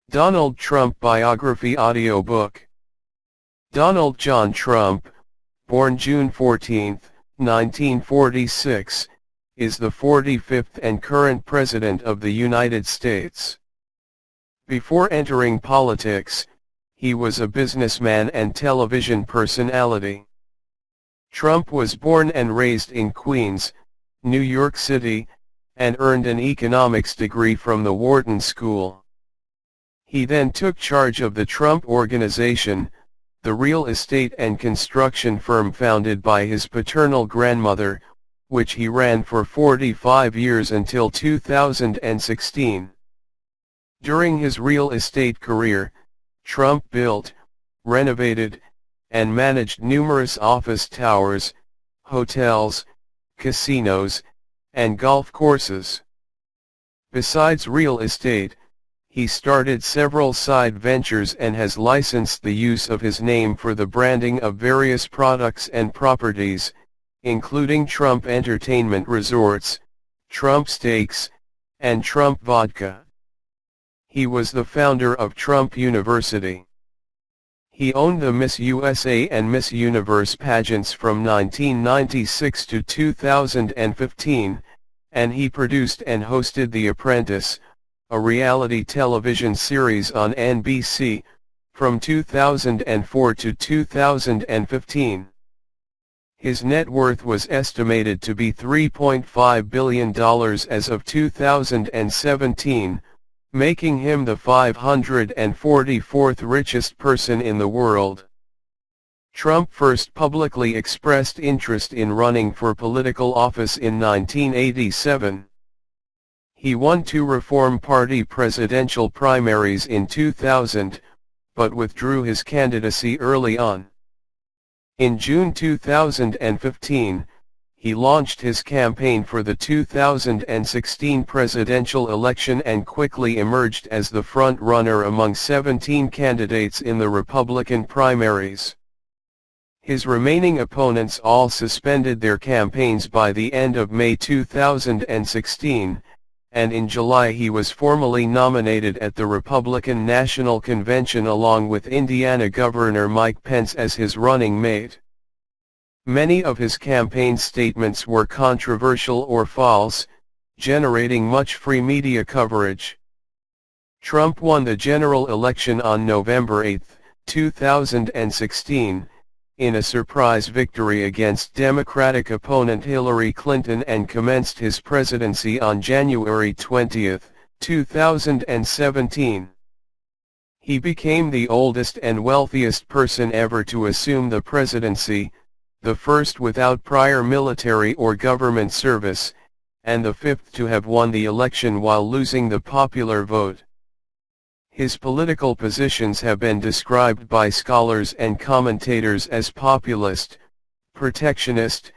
Donald Trump Biography Audiobook. Donald John Trump, born June 14, 1946, is the 45th and current President of the United States. Before entering politics, he was a businessman and television personality. Trump was born and raised in Queens, New York City, and earned an economics degree from the Wharton School. He then took charge of the Trump Organization, the real estate and construction firm founded by his paternal grandmother, which he ran for 45 years until 2016. During his real estate career, Trump built, renovated, and managed numerous office towers, hotels, casinos, and golf courses. Besides real estate, he started several side ventures and has licensed the use of his name for the branding of various products and properties, including Trump Entertainment Resorts, Trump Steaks, and Trump Vodka. He was the founder of Trump University. He owned the Miss USA and Miss Universe pageants from 1996 to 2015, and he produced and hosted The Apprentice, a reality television series on NBC, from 2004 to 2015. His net worth was estimated to be $3.5 billion as of 2017, making him the 544th richest person in the world. Trump first publicly expressed interest in running for political office in 1987. He won 2 Reform Party presidential primaries in 2000, but withdrew his candidacy early on. In June 2015, he launched his campaign for the 2016 presidential election and quickly emerged as the front-runner among 17 candidates in the Republican primaries. His remaining opponents all suspended their campaigns by the end of May 2016, and in July he was formally nominated at the Republican National Convention along with Indiana Governor Mike Pence as his running mate. Many of his campaign statements were controversial or false, generating much free media coverage. Trump won the general election on November 8, 2016, in a surprise victory against Democratic opponent Hillary Clinton and commenced his presidency on January 20, 2017. He became the oldest and wealthiest person ever to assume the presidency, the first without prior military or government service, and the 5th to have won the election while losing the popular vote. His political positions have been described by scholars and commentators as populist, protectionist,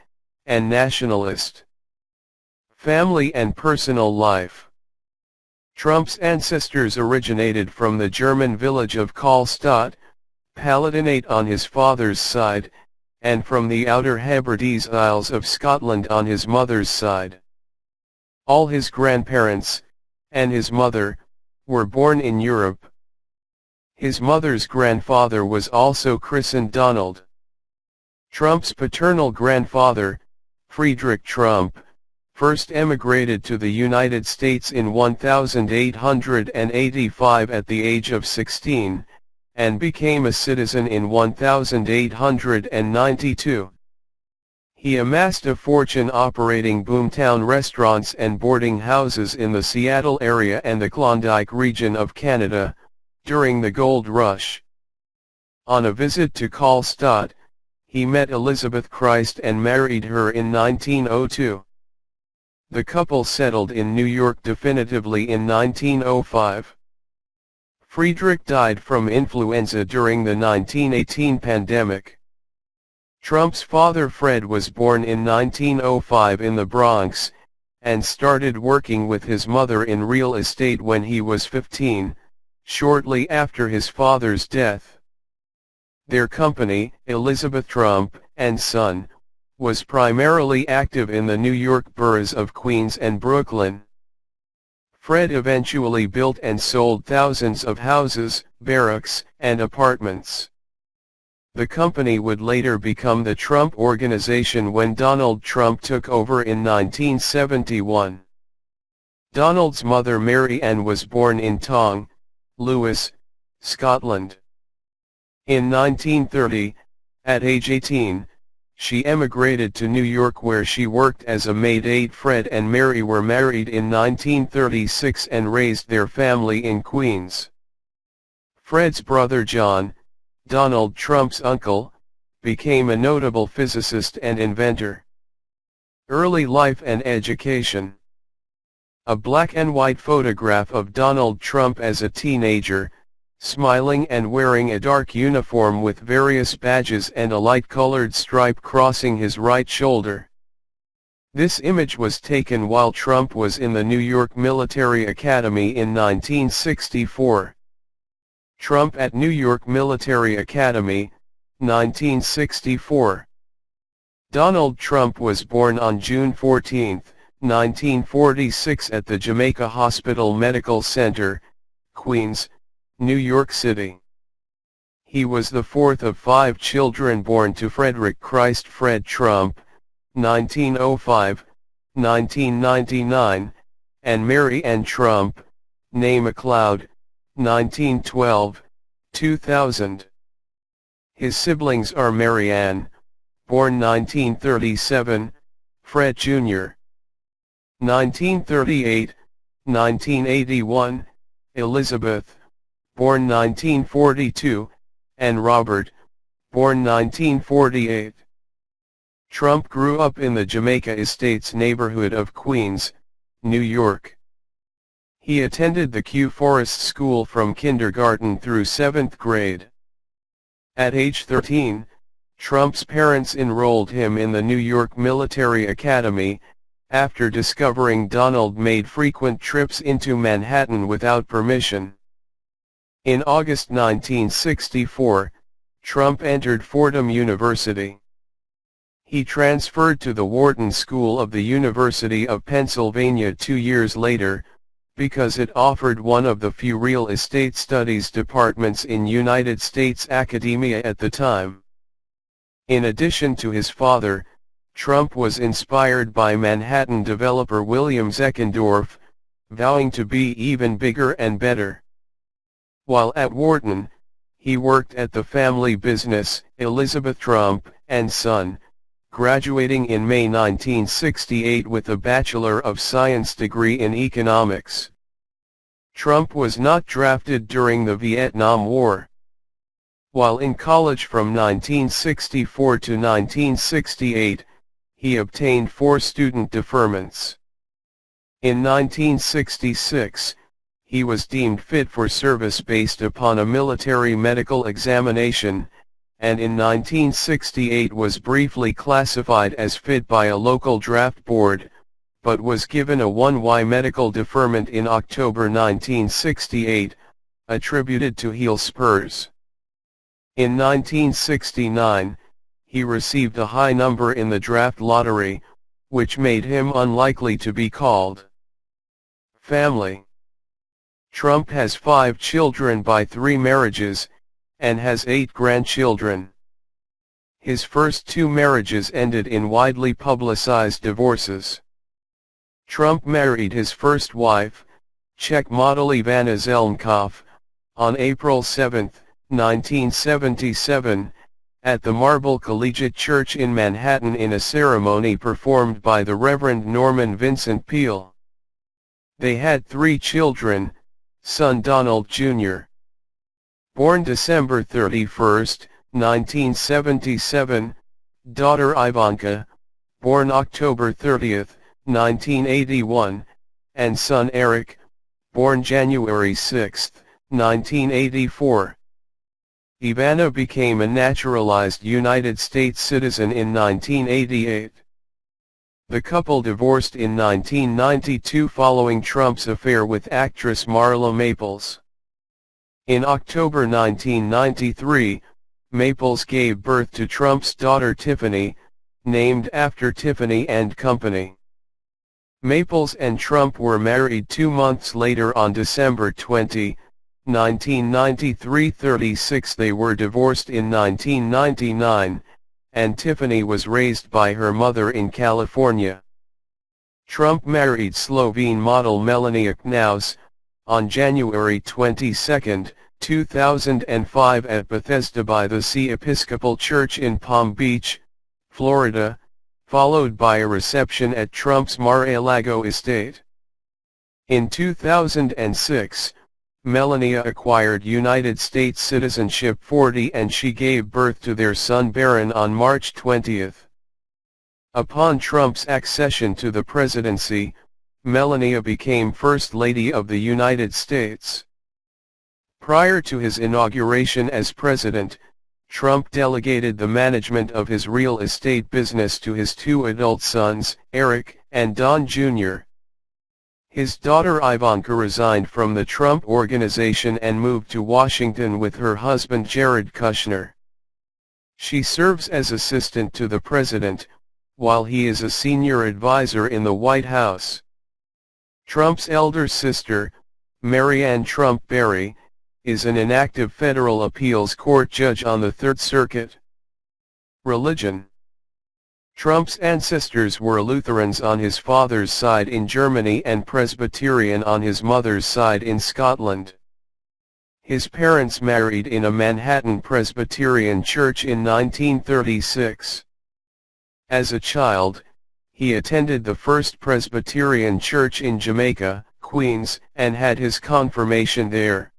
and nationalist. Family and personal life. Trump's ancestors originated from the German village of Karlstadt, Palatinate on his father's side, and from the Outer Hebrides Isles of Scotland on his mother's side. All his grandparents, and his mother, were born in Europe. His mother's grandfather was also christened Donald. Trump's paternal grandfather, Friedrich Trump, first emigrated to the United States in 1885 at the age of 16, and became a citizen in 1892. He amassed a fortune operating boomtown restaurants and boarding houses in the Seattle area and the Klondike region of Canada, during the Gold Rush. On a visit to Karlstadt, he met Elizabeth Christ and married her in 1902. The couple settled in New York definitively in 1905. Friedrich died from influenza during the 1918 pandemic. Trump's father Fred was born in 1905 in the Bronx, and started working with his mother in real estate when he was 15, shortly after his father's death. Their company, Elizabeth Trump and Son, was primarily active in the New York boroughs of Queens and Brooklyn. Fred eventually built and sold thousands of houses, barracks, and apartments. The company would later become the Trump Organization when Donald Trump took over in 1971. Donald's mother Mary Ann was born in Tong, Lewis, Scotland. In 1930, at age 18, she emigrated to New York where she worked as a maid. Fred and Mary were married in 1936 and raised their family in Queens. Fred's brother John, Donald Trump's uncle, became a notable physicist and inventor. Early life and education. A black and white photograph of Donald Trump as a teenager, smiling and wearing a dark uniform with various badges and a light-colored stripe crossing his right shoulder. This image was taken while Trump was in the New York Military Academy in 1964. Trump at New York Military Academy, 1964. Donald Trump was born on June 14, 1946 at the Jamaica Hospital Medical Center, Queens, New York City. He was the fourth of 5 children born to Frederick Christ Fred Trump, 1905, 1999, and Mary Ann Trump, née MacLeod, 1912, 2000. His siblings are Mary Ann, born 1937, Fred Jr. 1938, 1981, Elizabeth, born 1942, and Robert, born 1948. Trump grew up in the Jamaica Estates neighborhood of Queens, New York. He attended the Kew Forest School from kindergarten through 7th grade. At age 13, Trump's parents enrolled him in the New York Military Academy, after discovering Donald made frequent trips into Manhattan without permission. In August 1964, Trump entered Fordham University. He transferred to the Wharton School of the University of Pennsylvania 2 years later, because it offered one of the few real estate studies departments in United States academia at the time. In addition to his father, Trump was inspired by Manhattan developer William Zeckendorf, vowing to be even bigger and better. While at Wharton, he worked at the family business, Elizabeth Trump and Son, graduating in May 1968 with a Bachelor of Science degree in economics. Trump was not drafted during the Vietnam War. While in college from 1964 to 1968, he obtained 4 student deferments. In 1966, he was deemed fit for service based upon a military medical examination, and in 1968 was briefly classified as fit by a local draft board, but was given a 1Y medical deferment in October 1968, attributed to heel spurs. In 1969, he received a high number in the draft lottery, which made him unlikely to be called. Family. Trump has 5 children by 3 marriages, and has 8 grandchildren. His first 2 marriages ended in widely publicized divorces. Trump married his first wife, Czech model Ivana Zelnkov, on April 7, 1977, at the Marble Collegiate Church in Manhattan in a ceremony performed by the Reverend Norman Vincent Peale. They had 3 children, son Donald Jr. born December 31, 1977, daughter Ivanka, born October 30, 1981, and son Eric, born January 6, 1984. Ivana became a naturalized United States citizen in 1988. The couple divorced in 1992 following Trump's affair with actress Marla Maples. In October 1993, Maples gave birth to Trump's daughter Tiffany, named after Tiffany and Company. Maples and Trump were married 2 months later on December 20, 1993. 36. They were divorced in 1999, and Tiffany was raised by her mother in California. Trump married Slovene model Melania Knaus on January 22, 2005 at Bethesda by the Sea Episcopal Church in Palm Beach, Florida, followed by a reception at Trump's Mar-a-Lago estate. In 2006, Melania acquired United States citizenship 40 and she gave birth to their son Barron on March 20. Upon Trump's accession to the presidency, Melania became First Lady of the United States. Prior to his inauguration as president, Trump delegated the management of his real estate business to his 2 adult sons, Eric and Don Jr. His daughter Ivanka resigned from the Trump Organization and moved to Washington with her husband Jared Kushner. She serves as assistant to the president, while he is a senior advisor in the White House. Trump's elder sister, Marianne Trump Berry, is an inactive federal appeals court judge on the Third Circuit. Religion. Trump's ancestors were Lutherans on his father's side in Germany and Presbyterian on his mother's side in Scotland. His parents married in a Manhattan Presbyterian church in 1936. As a child, he attended the First Presbyterian Church in Jamaica, Queens, and had his confirmation there.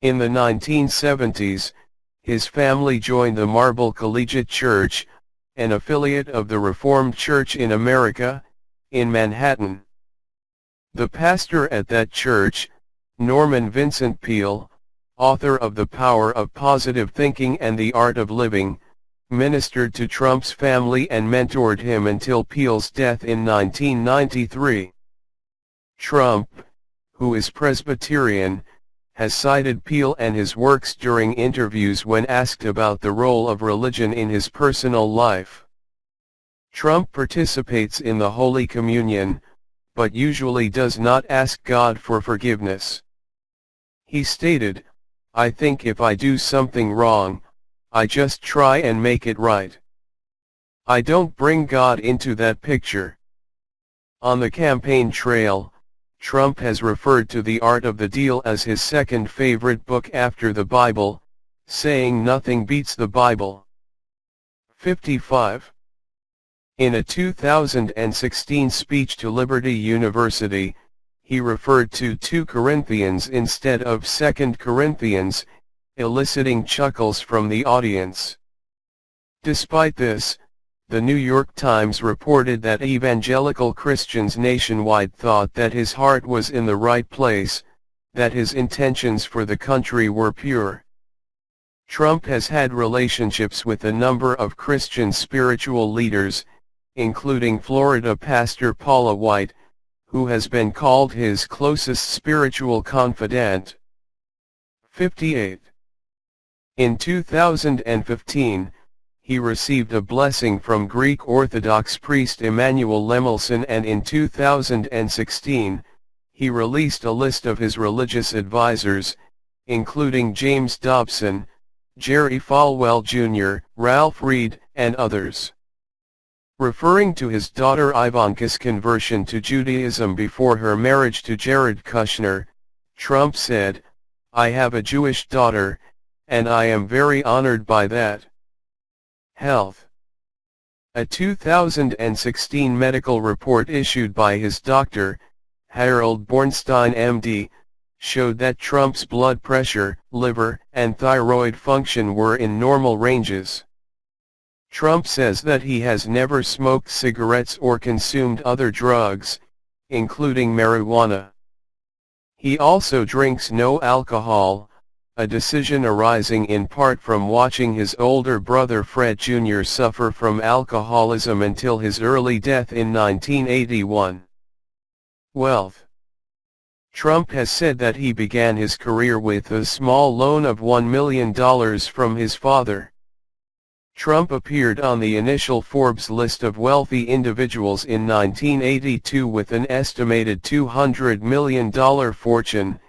In the 1970s, his family joined the Marble Collegiate Church, an affiliate of the Reformed Church in America, in Manhattan. The pastor at that church, Norman Vincent Peale, author of The Power of Positive Thinking and the Art of Living, ministered to Trump's family and mentored him until Peale's death in 1993. Trump, who is Presbyterian, has cited Peale and his works during interviews when asked about the role of religion in his personal life. Trump participates in the Holy Communion, but usually does not ask God for forgiveness. He stated, "I think if I do something wrong, I just try and make it right. I don't bring God into that picture." On the campaign trail, Trump has referred to The Art of the Deal as his second favorite book after the Bible, saying nothing beats the Bible. 55. In a 2016 speech to Liberty University, he referred to 2 Corinthians instead of 2 Corinthians, eliciting chuckles from the audience. Despite this, the New York Times reported that evangelical Christians nationwide thought that his heart was in the right place, that his intentions for the country were pure. Trump has had relationships with a number of Christian spiritual leaders, including Florida pastor Paula White, who has been called his closest spiritual confidant. 58. In 2015, he received a blessing from Greek Orthodox priest Emanuel Lemelson, and in 2016, he released a list of his religious advisors, including James Dobson, Jerry Falwell Jr., Ralph Reed, and others. Referring to his daughter Ivanka's conversion to Judaism before her marriage to Jared Kushner, Trump said, "I have a Jewish daughter, and I am very honored by that." Health. A 2016 medical report issued by his doctor, Harold Bornstein MD, showed that Trump's blood pressure, liver, and thyroid function were in normal ranges. Trump says that he has never smoked cigarettes or consumed other drugs, including marijuana. He also drinks no alcohol, a decision arising in part from watching his older brother Fred Jr. suffer from alcoholism until his early death in 1981. Wealth. Trump has said that he began his career with a small loan of $1 million from his father. Trump appeared on the initial Forbes list of wealthy individuals in 1982 with an estimated $200 million fortune,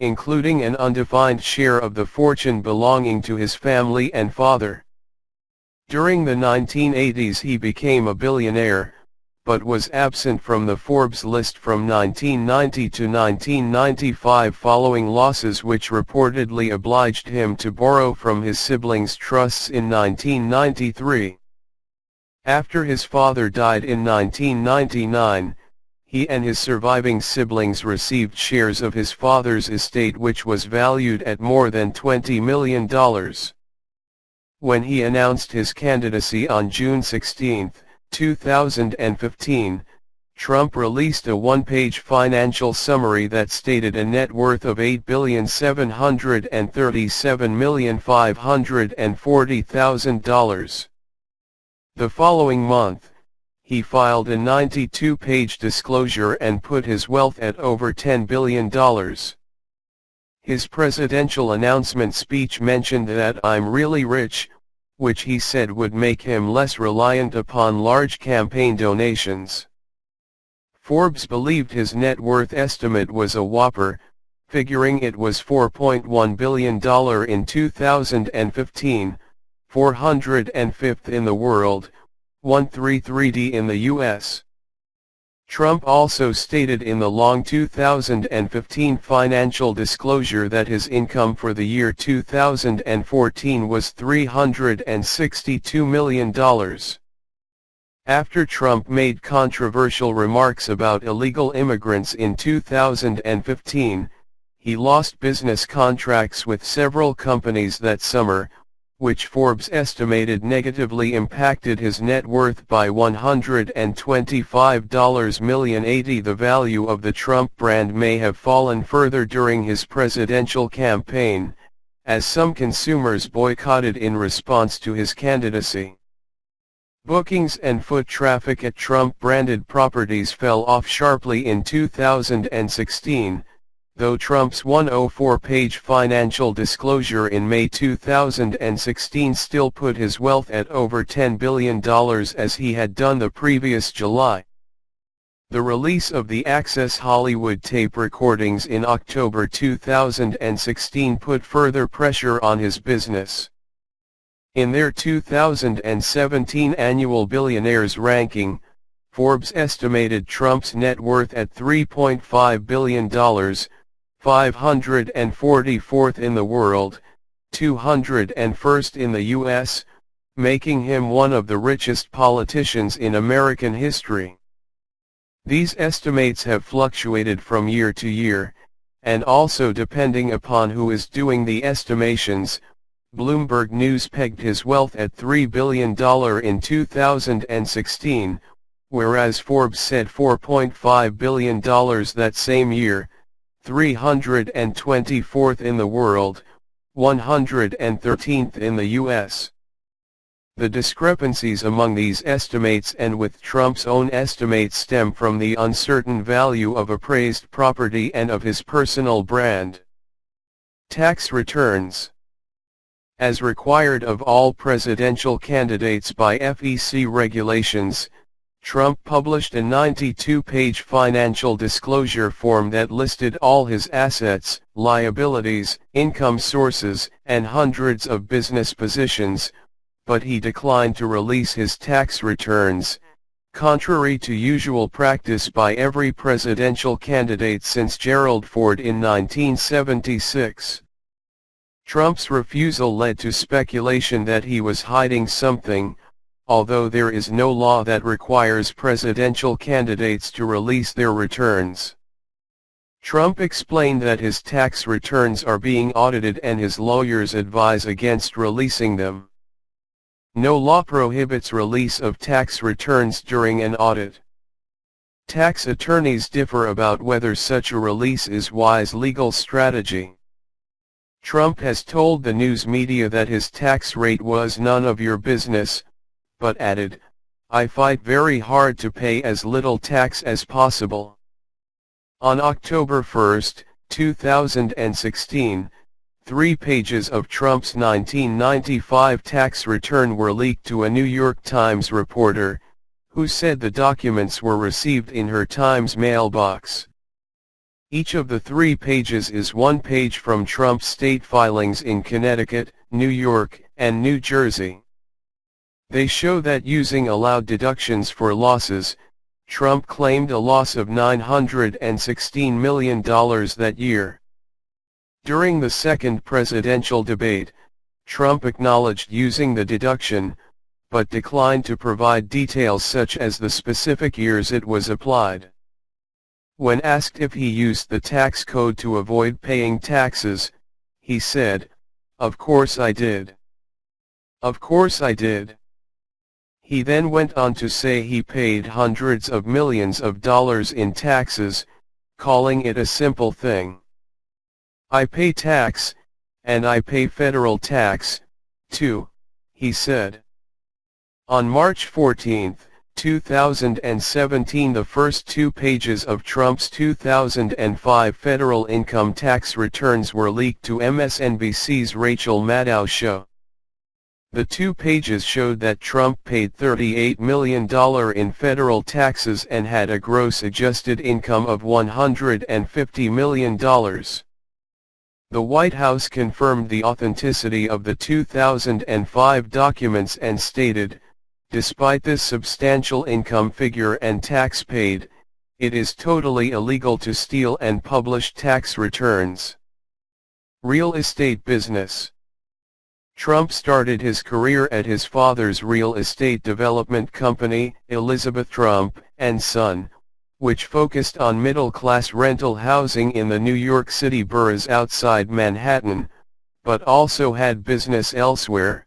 including an undefined share of the fortune belonging to his family and father. During the 1980s he became a billionaire, but was absent from the Forbes list from 1990 to 1995 following losses which reportedly obliged him to borrow from his siblings' trusts in 1993. After his father died in 1999, he and his surviving siblings received shares of his father's estate which was valued at more than $20 million. When he announced his candidacy on June 16, 2015, Trump released a one-page financial summary that stated a net worth of $8,737,540,000. The following month, he filed a 92-page disclosure and put his wealth at over $10 billion. His presidential announcement speech mentioned that "I'm really rich," which he said would make him less reliant upon large campaign donations. Forbes believed his net worth estimate was a whopper, figuring it was $4.1 billion in 2015, 405th in the world, 133rd in the U.S. Trump also stated in the long 2015 financial disclosure that his income for the year 2014 was $362 million. After Trump made controversial remarks about illegal immigrants in 2015, he lost business contracts with several companies that summer, which Forbes estimated negatively impacted his net worth by $125 million. The value of the Trump brand may have fallen further during his presidential campaign, as some consumers boycotted in response to his candidacy. Bookings and foot traffic at Trump-branded properties fell off sharply in 2016, though Trump's 104-page financial disclosure in May 2016 still put his wealth at over $10 billion as he had done the previous July. The release of the Access Hollywood tape recordings in October 2016 put further pressure on his business. In their 2017 annual billionaires ranking, Forbes estimated Trump's net worth at $3.5 billion, 544th in the world, 201st in the U.S., making him one of the richest politicians in American history. These estimates have fluctuated from year to year, and also depending upon who is doing the estimations. Bloomberg News pegged his wealth at $3 billion in 2016, whereas Forbes said $4.5 billion that same year, 324th in the world, 113th in the U.S. The discrepancies among these estimates and with Trump's own estimates stem from the uncertain value of appraised property and of his personal brand. Tax returns. As required of all presidential candidates by FEC regulations, Trump published a 92-page financial disclosure form that listed all his assets, liabilities, income sources, and hundreds of business positions, but he declined to release his tax returns, contrary to usual practice by every presidential candidate since Gerald Ford in 1976. Trump's refusal led to speculation that he was hiding something, although there is no law that requires presidential candidates to release their returns. Trump explained that his tax returns are being audited and his lawyers advise against releasing them. No law prohibits release of tax returns during an audit. Tax attorneys differ about whether such a release is wise legal strategy. Trump has told the news media that his tax rate was none of your business, but added, "I fight very hard to pay as little tax as possible." On October 1, 2016, 3 pages of Trump's 1995 tax return were leaked to a New York Times reporter, who said the documents were received in her Times mailbox. Each of the 3 pages is 1 page from Trump's state filings in Connecticut, New York, and New Jersey. They show that using allowed deductions for losses, Trump claimed a loss of $916 million that year. During the second presidential debate, Trump acknowledged using the deduction, but declined to provide details such as the specific years it was applied. When asked if he used the tax code to avoid paying taxes, he said, "Of course I did. Of course I did." He then went on to say he paid hundreds of millions of dollars in taxes, calling it a simple thing. "I pay tax, and I pay federal tax, too," he said. On March 14, 2017, the first 2 pages of Trump's 2005 federal income tax returns were leaked to MSNBC's Rachel Maddow show. The 2 pages showed that Trump paid $38 million in federal taxes and had a gross adjusted income of $150 million. The White House confirmed the authenticity of the 2005 documents and stated, "Despite this substantial income figure and tax paid, it is totally illegal to steal and publish tax returns." Real estate business. Trump started his career at his father's real estate development company, Elizabeth Trump and Son, which focused on middle-class rental housing in the New York City boroughs outside Manhattan, but also had business elsewhere.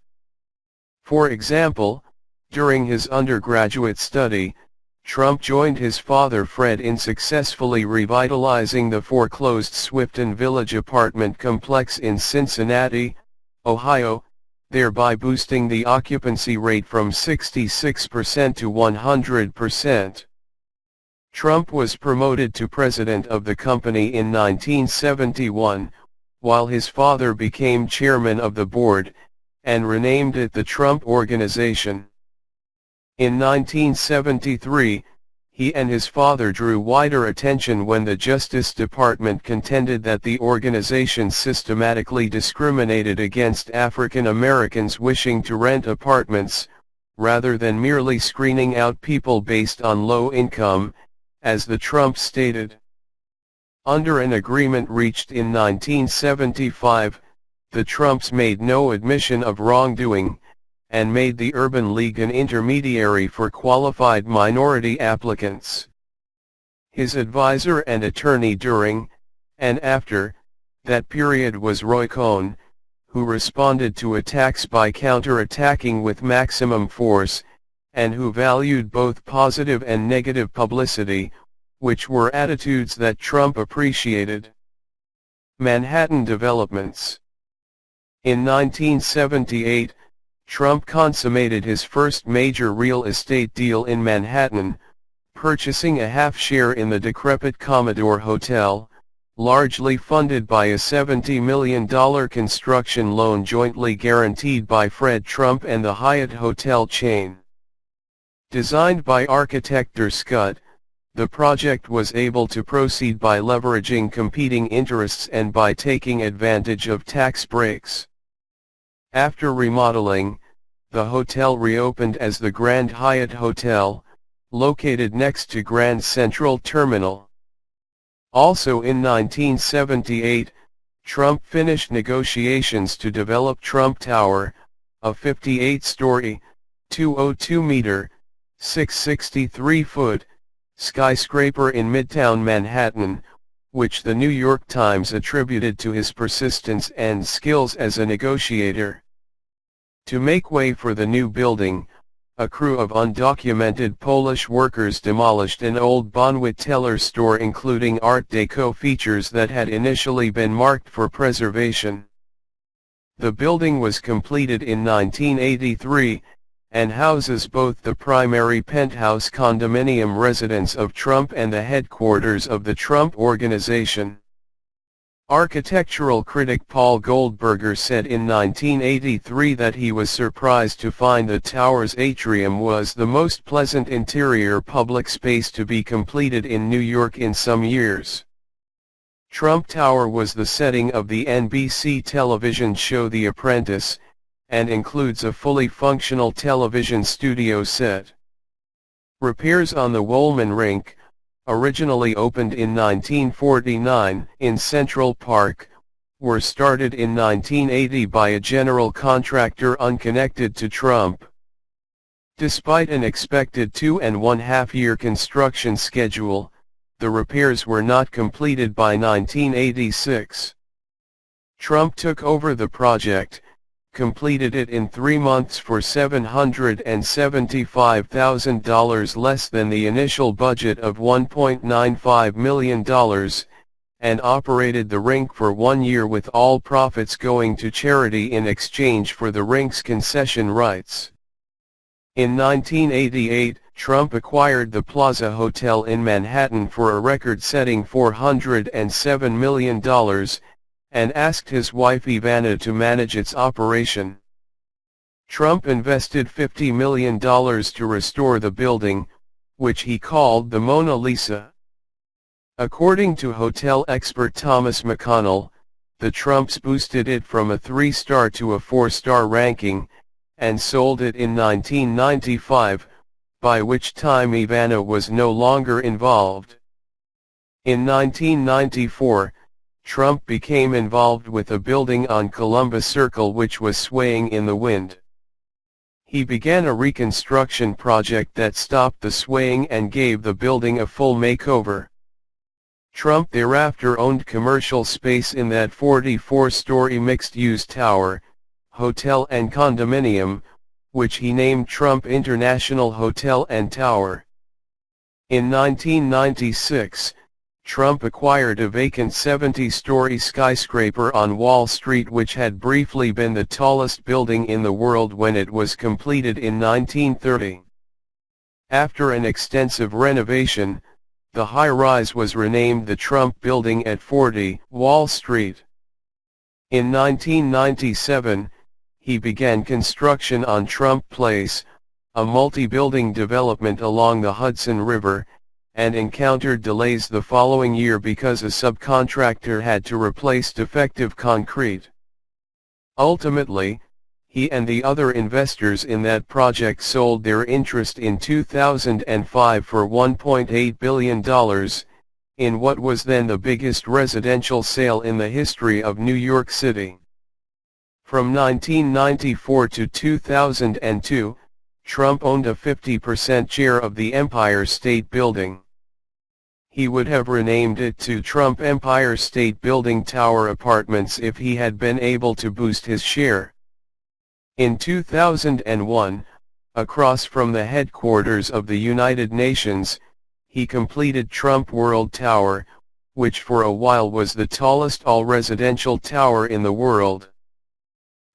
For example, during his undergraduate study, Trump joined his father Fred in successfully revitalizing the foreclosed Swifton Village apartment complex in Cincinnati, Ohio, thereby boosting the occupancy rate from 66% to 100%. Trump was promoted to president of the company in 1971, while his father became chairman of the board, and renamed it the Trump Organization. In 1973, he and his father drew wider attention when the Justice Department contended that the organization systematically discriminated against African Americans wishing to rent apartments, rather than merely screening out people based on low income, as the Trumps stated. Under an agreement reached in 1975, the Trumps made no admission of wrongdoing, and made the Urban League an intermediary for qualified minority applicants. His advisor and attorney during, and after, that period was Roy Cohn, who responded to attacks by counter-attacking with maximum force, and who valued both positive and negative publicity, which were attitudes that Trump appreciated. Manhattan developments. In 1978, Trump consummated his first major real estate deal in Manhattan, purchasing a half-share in the decrepit Commodore Hotel, largely funded by a $70 million construction loan jointly guaranteed by Fred Trump and the Hyatt hotel chain. Designed by architect Scott, the project was able to proceed by leveraging competing interests and by taking advantage of tax breaks. After remodeling, the hotel reopened as the Grand Hyatt Hotel, located next to Grand Central Terminal. Also in 1978, Trump finished negotiations to develop Trump Tower, a 58-story, 202-meter, 663-foot, skyscraper in Midtown Manhattan, which the New York Times attributed to his persistence and skills as a negotiator. To make way for the new building, a crew of undocumented Polish workers demolished an old Bonwit Teller store including Art Deco features that had initially been marked for preservation. The building was completed in 1983, and houses both the primary penthouse condominium residence of Trump and the headquarters of the Trump Organization. Architectural critic Paul Goldberger said in 1983 that he was surprised to find the tower's atrium was the most pleasant interior public space to be completed in New York in some years. Trump Tower was the setting of the NBC television show The Apprentice, and includes a fully functional television studio set. Repairs on the Woolman Rink, originally opened in 1949 in Central Park, were started in 1980 by a general contractor unconnected to Trump. Despite an expected 2.5-year construction schedule, the repairs were not completed by 1986. Trump took over the project, completed it in 3 months for $775,000 less than the initial budget of $1.95 million, and operated the rink for 1 year with all profits going to charity in exchange for the rink's concession rights. In 1988, Trump acquired the Plaza Hotel in Manhattan for a record-setting $407 million, and asked his wife Ivana to manage its operation. Trump invested $50 million to restore the building, which he called the Mona Lisa. According to hotel expert Thomas McConnell, the Trumps boosted it from a 3-star to a 4-star ranking, and sold it in 1995, by which time Ivana was no longer involved. In 1994, Trump became involved with a building on Columbus Circle which was swaying in the wind. He began a reconstruction project that stopped the swaying and gave the building a full makeover. Trump thereafter owned commercial space in that 44-story mixed-use tower, hotel and condominium, which he named Trump International Hotel and Tower. In 1996, Trump acquired a vacant 70-story skyscraper on Wall Street which had briefly been the tallest building in the world when it was completed in 1930. After an extensive renovation, the high-rise was renamed the Trump Building at 40 Wall Street. In 1997, he began construction on Trump Place, a multi-building development along the Hudson River, and encountered delays the following year because a subcontractor had to replace defective concrete. Ultimately, he and the other investors in that project sold their interest in 2005 for $1.8 billion, in what was then the biggest residential sale in the history of New York City. From 1994 to 2002, Trump owned a 50% share of the Empire State Building. He would have renamed it to Trump Empire State Building Tower Apartments if he had been able to boost his share. In 2001, across from the headquarters of the United Nations, he completed Trump World Tower, which for a while was the tallest all-residential tower in the world.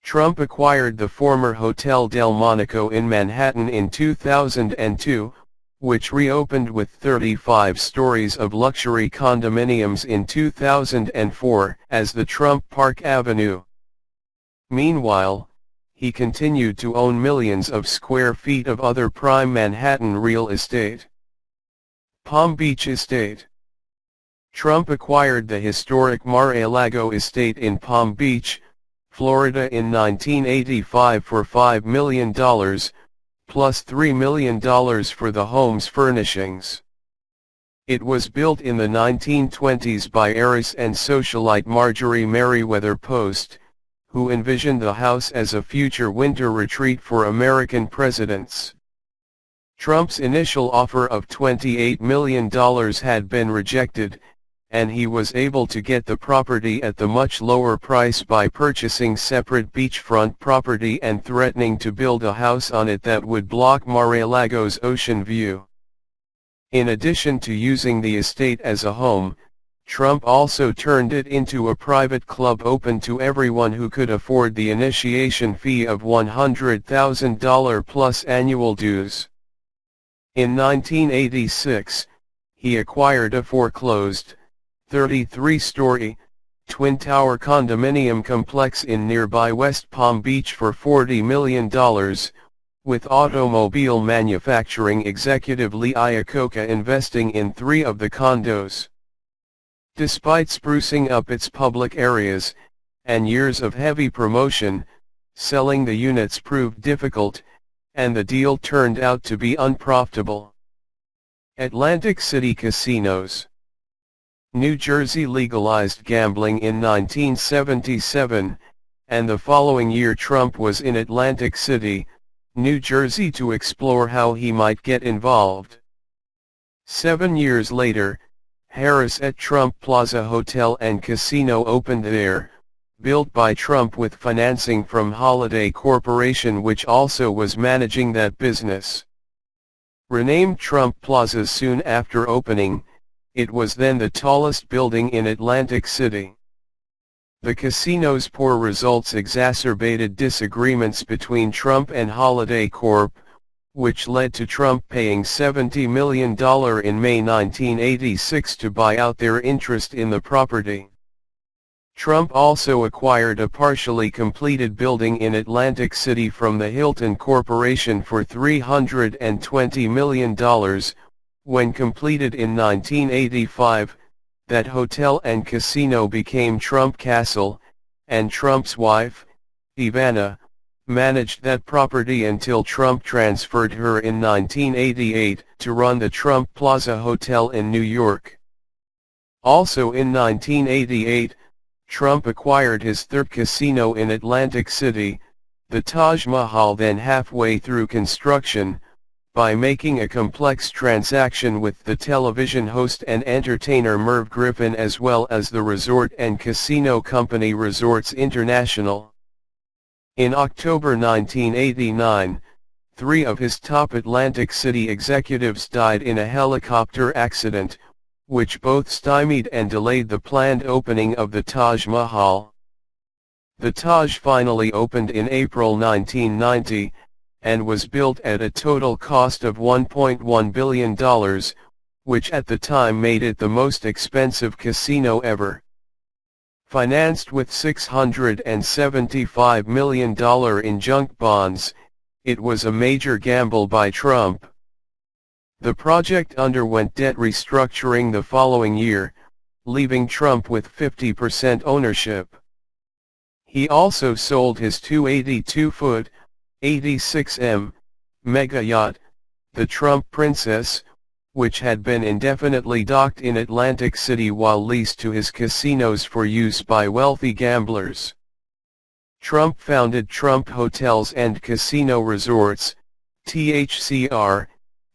Trump acquired the former Hotel Delmonico in Manhattan in 2002, which reopened with 35 stories of luxury condominiums in 2004 as the Trump Park Avenue. Meanwhile, he continued to own millions of square feet of other prime Manhattan real estate. Palm Beach Estate. Trump acquired the historic Mar-a-Lago estate in Palm Beach, Florida in 1985 for $5 million, plus $3 million for the home's furnishings. It was built in the 1920s by heiress and socialite Marjorie Merriweather Post, who envisioned the house as a future winter retreat for American presidents. Trump's initial offer of $28 million had been rejected, and he was able to get the property at the much lower price by purchasing separate beachfront property and threatening to build a house on it that would block Mar-a-Lago's ocean view. In addition to using the estate as a home, Trump also turned it into a private club open to everyone who could afford the initiation fee of $100,000 plus annual dues. In 1986, he acquired a foreclosed, 33-story, Twin Tower condominium complex in nearby West Palm Beach for $40 million, with automobile manufacturing executive Lee Iacocca investing in 3 of the condos. Despite sprucing up its public areas, and years of heavy promotion, selling the units proved difficult, and the deal turned out to be unprofitable. Atlantic City Casinos. New Jersey legalized gambling in 1977, and the following year Trump was in Atlantic City, New Jersey to explore how he might get involved. 7 years later, Harris at Trump Plaza Hotel and Casino opened there, built by Trump with financing from Holiday Corporation, which also was managing that business. Renamed Trump Plaza soon after opening, it was then the tallest building in Atlantic City. The casino's poor results exacerbated disagreements between Trump and Holiday Corp., which led to Trump paying $70 million in May 1986 to buy out their interest in the property. Trump also acquired a partially completed building in Atlantic City from the Hilton Corporation for $320 million. When completed in 1985, that hotel and casino became Trump Castle, and Trump's wife, Ivana, managed that property until Trump transferred her in 1988 to run the Trump Plaza Hotel in New York. Also in 1988, Trump acquired his 3rd casino in Atlantic City, the Taj Mahal, then halfway through construction, by making a complex transaction with the television host and entertainer Merv Griffin, as well as the resort and casino company Resorts International. In October 1989, 3 of his top Atlantic City executives died in a helicopter accident, which both stymied and delayed the planned opening of the Taj Mahal. The Taj finally opened in April 1990, and was built at a total cost of $1.1 billion, which at the time made it the most expensive casino ever. Financed with $675 million in junk bonds, it was a major gamble by Trump. The project underwent debt restructuring the following year, leaving Trump with 50% ownership. He also sold his 282-foot, 86m, mega yacht, the Trump Princess, which had been indefinitely docked in Atlantic City while leased to his casinos for use by wealthy gamblers. Trump founded Trump Hotels and Casino Resorts, THCR,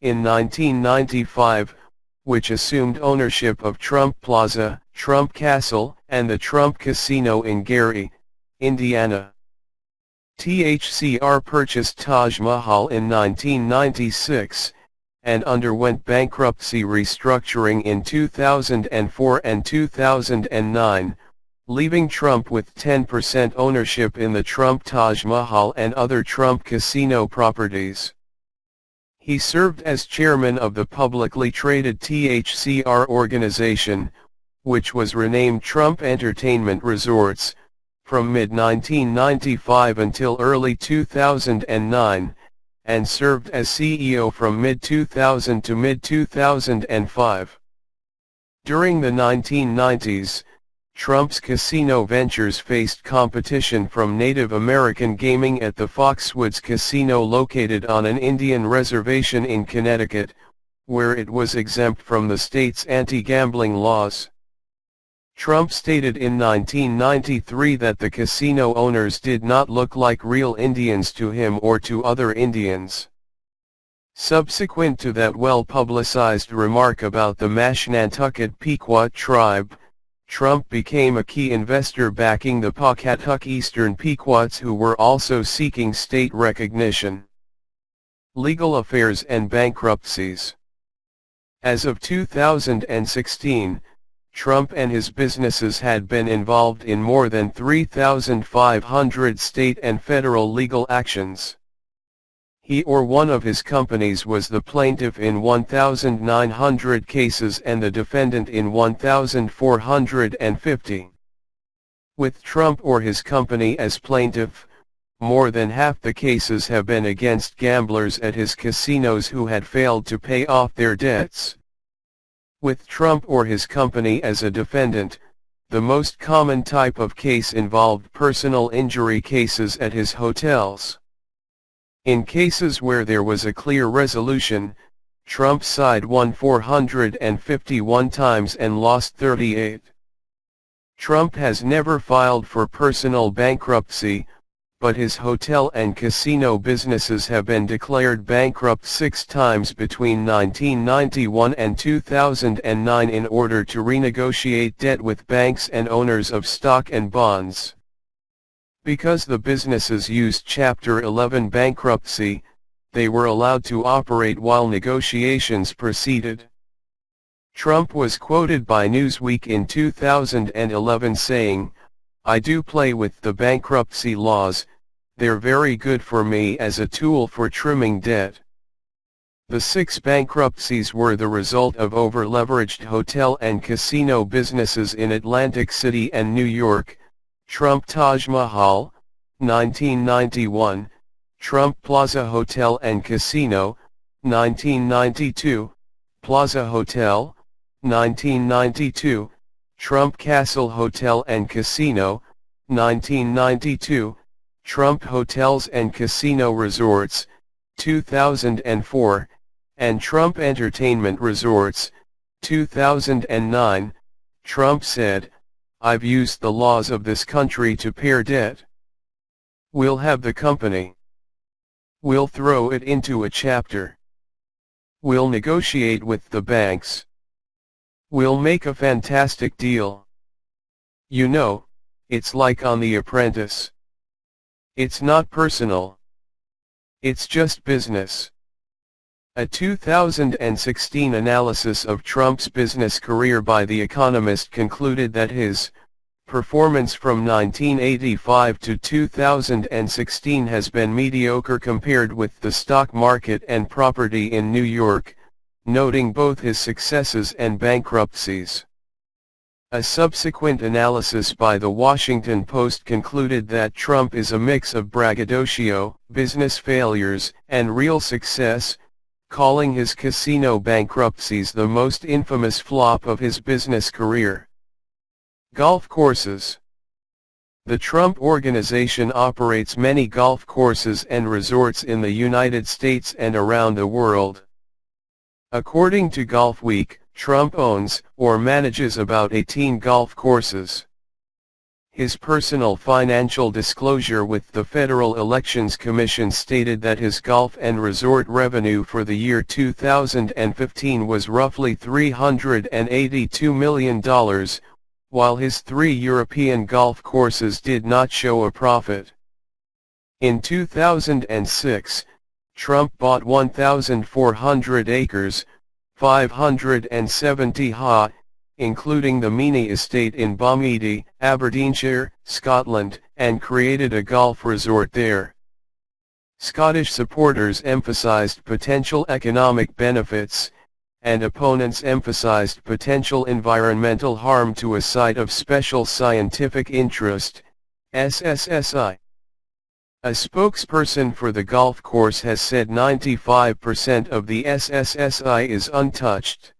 in 1995, which assumed ownership of Trump Plaza, Trump Castle, and the Trump Casino in Gary, Indiana. THCR purchased Taj Mahal in 1996, and underwent bankruptcy restructuring in 2004 and 2009, leaving Trump with 10% ownership in the Trump Taj Mahal and other Trump casino properties. He served as chairman of the publicly traded THCR organization, which was renamed Trump Entertainment Resorts, from mid-1995 until early 2009, and served as CEO from mid-2000 to mid-2005. During the 1990s, Trump's casino ventures faced competition from Native American gaming at the Foxwoods Casino located on an Indian reservation in Connecticut, where it was exempt from the state's anti-gambling laws. Trump stated in 1993 that the casino owners did not look like real Indians to him or to other Indians. Subsequent to that well-publicized remark about the Mashantucket Pequot tribe, Trump became a key investor backing the Pawcatuck Eastern Pequots, who were also seeking state recognition. Legal affairs and bankruptcies. As of 2016, Trump and his businesses had been involved in more than 3,500 state and federal legal actions. He or one of his companies was the plaintiff in 1,900 cases and the defendant in 1,450. With Trump or his company as plaintiff, more than half the cases have been against gamblers at his casinos who had failed to pay off their debts. With Trump or his company as a defendant, the most common type of case involved personal injury cases at his hotels. In cases where there was a clear resolution, Trump's side won 451 times and lost 38. Trump has never filed for personal bankruptcy, but his hotel and casino businesses have been declared bankrupt 6 times between 1991 and 2009 in order to renegotiate debt with banks and owners of stock and bonds. Because the businesses used Chapter 11 bankruptcy, they were allowed to operate while negotiations proceeded. Trump was quoted by Newsweek in 2011 saying, "I do play with the bankruptcy laws, they're very good for me as a tool for trimming debt." The 6 bankruptcies were the result of over-leveraged hotel and casino businesses in Atlantic City and New York: Trump Taj Mahal, 1991, Trump Plaza Hotel and Casino, 1992, Plaza Hotel, 1992, Trump Castle Hotel and Casino, 1992, Trump Hotels and Casino Resorts, 2004, and Trump Entertainment Resorts, 2009. Trump said, "I've used the laws of this country to pare debt. We'll have the company. We'll throw it into a chapter. We'll negotiate with the banks. We'll make a fantastic deal. You know, it's like on The Apprentice. It's not personal. It's just business." A 2016 analysis of Trump's business career by The Economist concluded that his performance from 1985 to 2016 has been mediocre compared with the stock market and property in New York, noting both his successes and bankruptcies. A subsequent analysis by The Washington Post concluded that Trump is a mix of braggadocio, business failures, and real success, calling his casino bankruptcies the most infamous flop of his business career. Golf courses. The Trump Organization operates many golf courses and resorts in the United States and around the world. According to Golf Week, Trump owns or manages about 18 golf courses. His personal financial disclosure with the Federal Elections Commission stated that his golf and resort revenue for the year 2015 was roughly $382 million, while his 3 European golf courses did not show a profit. In 2006, Trump bought 1,400 acres, 570 ha, including the Meany estate in Balmeedy, Aberdeenshire, Scotland, and created a golf resort there. Scottish supporters emphasized potential economic benefits, and opponents emphasized potential environmental harm to a site of special scientific interest, SSSI. A spokesperson for the golf course has said 95% of the SSSI is untouched.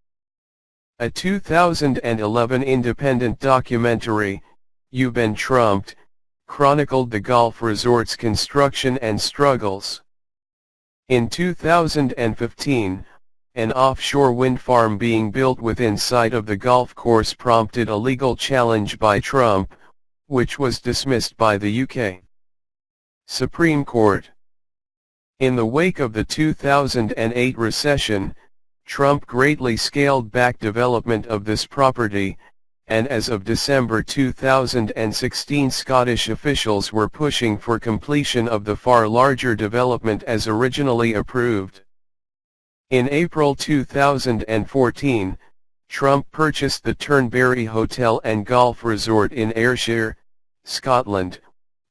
A 2011 independent documentary, "You've Been Trumped," chronicled the golf resort's construction and struggles. In 2015, an offshore wind farm being built within sight of the golf course prompted a legal challenge by Trump, which was dismissed by the UK Supreme Court. In the wake of the 2008 recession, Trump greatly scaled back development of this property, and as of December 2016 Scottish officials were pushing for completion of the far larger development as originally approved. In April 2014, Trump purchased the Turnberry Hotel and Golf Resort in Ayrshire, Scotland,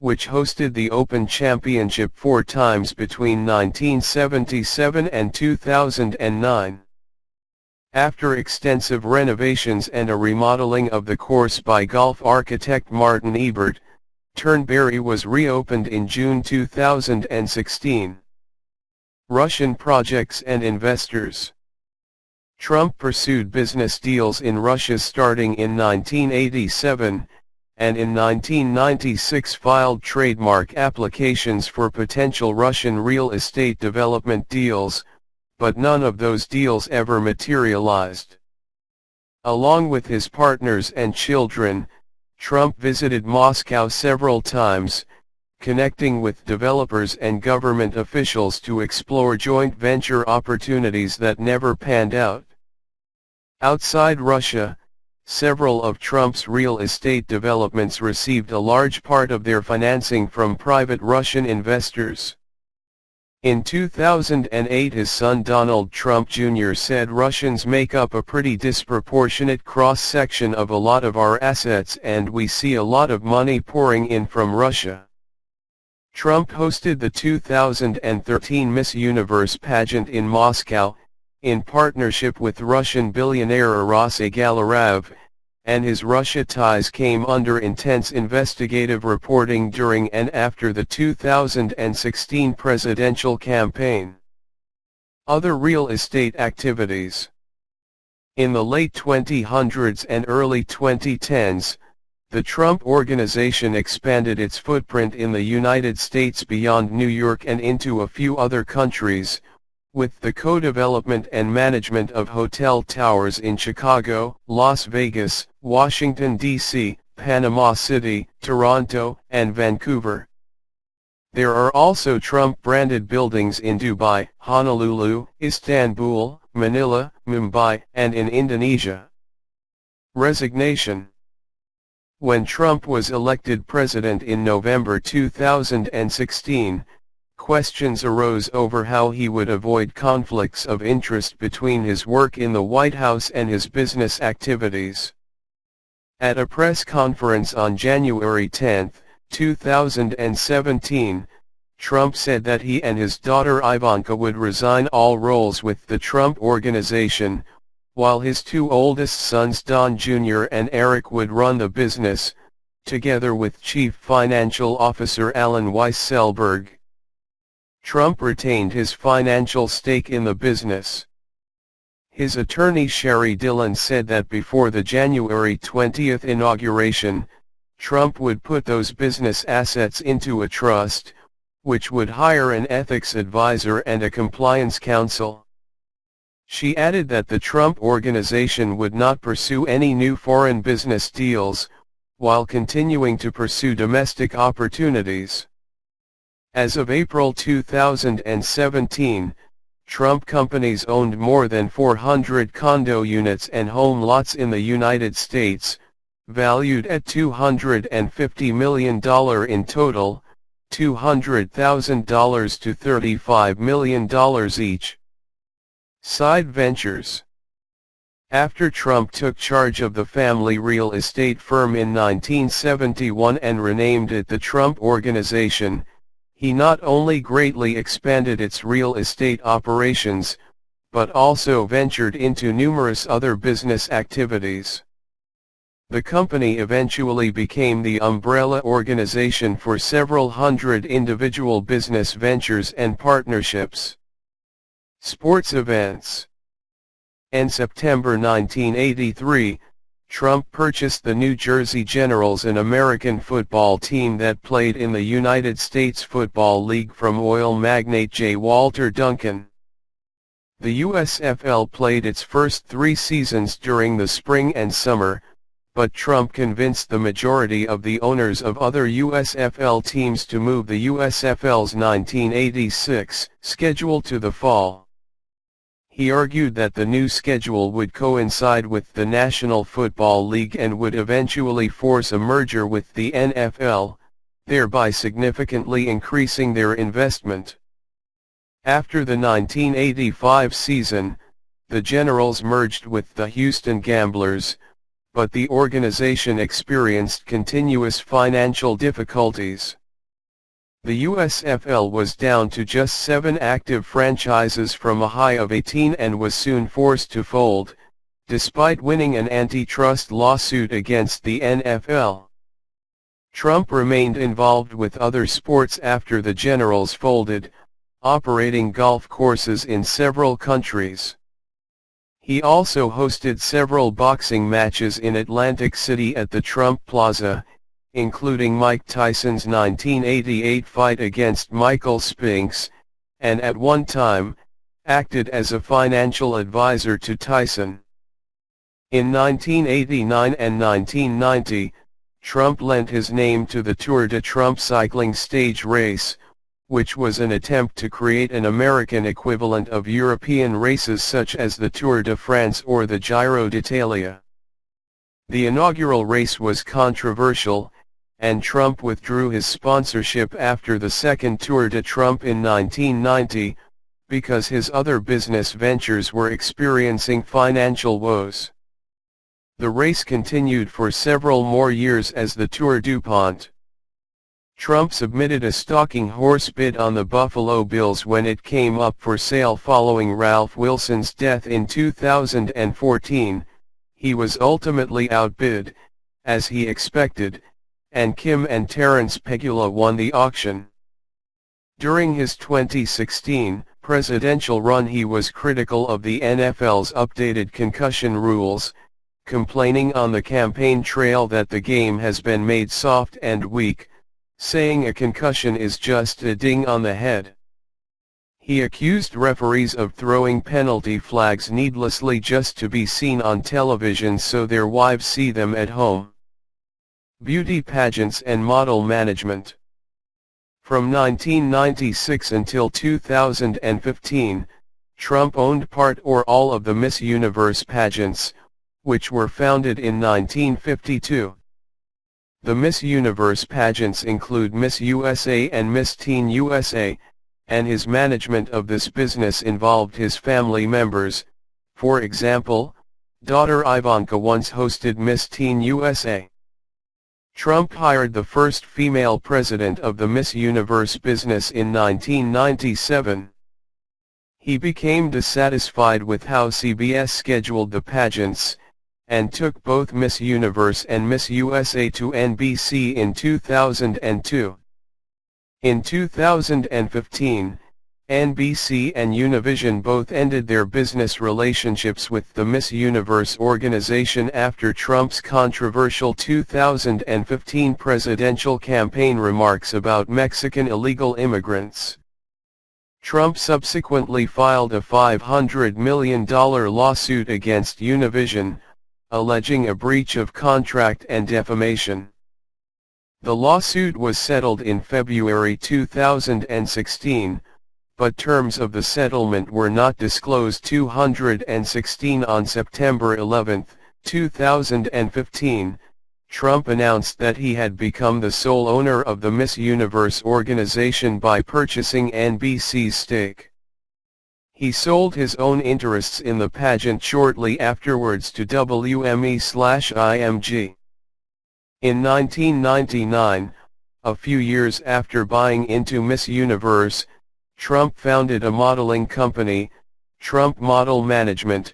which hosted the Open Championship 4 times between 1977 and 2009. After extensive renovations and a remodeling of the course by golf architect Martin Ebert, Turnberry was reopened in June 2016. Russian projects and investors. Trump pursued business deals in Russia starting in 1987, and in 1996 filed trademark applications for potential Russian real estate development deals, but none of those deals ever materialized. Along with his partners and children, Trump visited Moscow several times, connecting with developers and government officials to explore joint venture opportunities that never panned out. Outside Russia, several of Trump's real estate developments received a large part of their financing from private Russian investors. In 2008, his son Donald Trump Jr. said Russians make up a pretty disproportionate cross-section of a lot of our assets and we see a lot of money pouring in from Russia. Trump hosted the 2013 Miss Universe pageant in Moscow, in partnership with Russian billionaire Arasy Galarev, and his Russia ties came under intense investigative reporting during and after the 2016 presidential campaign. Other real estate activities. In the late 2000s and early 2010s, the Trump Organization expanded its footprint in the United States beyond New York and into a few other countries, with the co-development and management of hotel towers in Chicago, Las Vegas, Washington, D.C., Panama City, Toronto, and Vancouver. There are also Trump-branded buildings in Dubai, Honolulu, Istanbul, Manila, Mumbai, and in Indonesia. Resignation. When Trump was elected president in November 2016, questions arose over how he would avoid conflicts of interest between his work in the White House and his business activities. At a press conference on January 10, 2017, Trump said that he and his daughter Ivanka would resign all roles with the Trump Organization, while his two oldest sons Don Jr. and Eric would run the business, together with Chief Financial Officer Alan Weisselberg. Trump retained his financial stake in the business. His attorney Sherry Dillon said that before the January 20 inauguration, Trump would put those business assets into a trust, which would hire an ethics advisor and a compliance counsel. She added that the Trump Organization would not pursue any new foreign business deals, while continuing to pursue domestic opportunities. As of April 2017, Trump companies owned more than 400 condo units and home lots in the United States, valued at $250 million in total, $200,000 to $35 million each. Side ventures. After Trump took charge of the family real estate firm in 1971 and renamed it the Trump Organization, he not only greatly expanded its real estate operations, but also ventured into numerous other business activities. The company eventually became the umbrella organization for several hundred individual business ventures and partnerships. Sports events. In September 1983, Trump purchased the New Jersey Generals, an American football team that played in the United States Football League, from oil magnate J. Walter Duncan. The USFL played its first 3 seasons during the spring and summer, but Trump convinced the majority of the owners of other USFL teams to move the USFL's 1986 schedule to the fall. He argued that the new schedule would coincide with the National Football League and would eventually force a merger with the NFL, thereby significantly increasing their investment. After the 1985 season, the Generals merged with the Houston Gamblers, but the organization experienced continuous financial difficulties. The USFL was down to just 7 active franchises from a high of 18 and was soon forced to fold, despite winning an antitrust lawsuit against the NFL. Trump remained involved with other sports after the Generals folded, operating golf courses in several countries. He also hosted several boxing matches in Atlantic City at the Trump Plaza, including Mike Tyson's 1988 fight against Michael Spinks, and at one time, acted as a financial advisor to Tyson. In 1989 and 1990, Trump lent his name to the Tour de Trump cycling stage race, which was an attempt to create an American equivalent of European races such as the Tour de France or the Giro d'Italia. The inaugural race was controversial, and Trump withdrew his sponsorship after the second Tour de Trump in 1990, because his other business ventures were experiencing financial woes. The race continued for several more years as the Tour DuPont. Trump submitted a stalking horse bid on the Buffalo Bills when it came up for sale following Ralph Wilson's death in 2014. He was ultimately outbid, as he expected, and Kim and Terrence Pegula won the auction. During his 2016 presidential run, he was critical of the NFL's updated concussion rules, complaining on the campaign trail that the game has been made soft and weak, saying a concussion is just a ding on the head. He accused referees of throwing penalty flags needlessly just to be seen on television so their wives see them at home. Beauty pageants and model management. From 1996 until 2015, Trump owned part or all of the Miss Universe pageants, which were founded in 1952. The Miss Universe pageants include Miss USA and Miss Teen USA, and his management of this business involved his family members. For example, daughter Ivanka once hosted Miss Teen USA. Trump hired the first female president of the Miss Universe business in 1997. He became dissatisfied with how CBS scheduled the pageants, and took both Miss Universe and Miss USA to NBC in 2002. In 2015, NBC and Univision both ended their business relationships with the Miss Universe organization after Trump's controversial 2015 presidential campaign remarks about Mexican illegal immigrants. Trump subsequently filed a $500 million lawsuit against Univision, alleging a breach of contract and defamation. The lawsuit was settled in February 2016, but terms of the settlement were not disclosed. 216 On September 11, 2015, Trump announced that he had become the sole owner of the Miss Universe organization by purchasing NBC's stake. He sold his own interests in the pageant shortly afterwards to WME/IMG. In 1999, a few years after buying into Miss Universe, Trump founded a modeling company, Trump Model Management,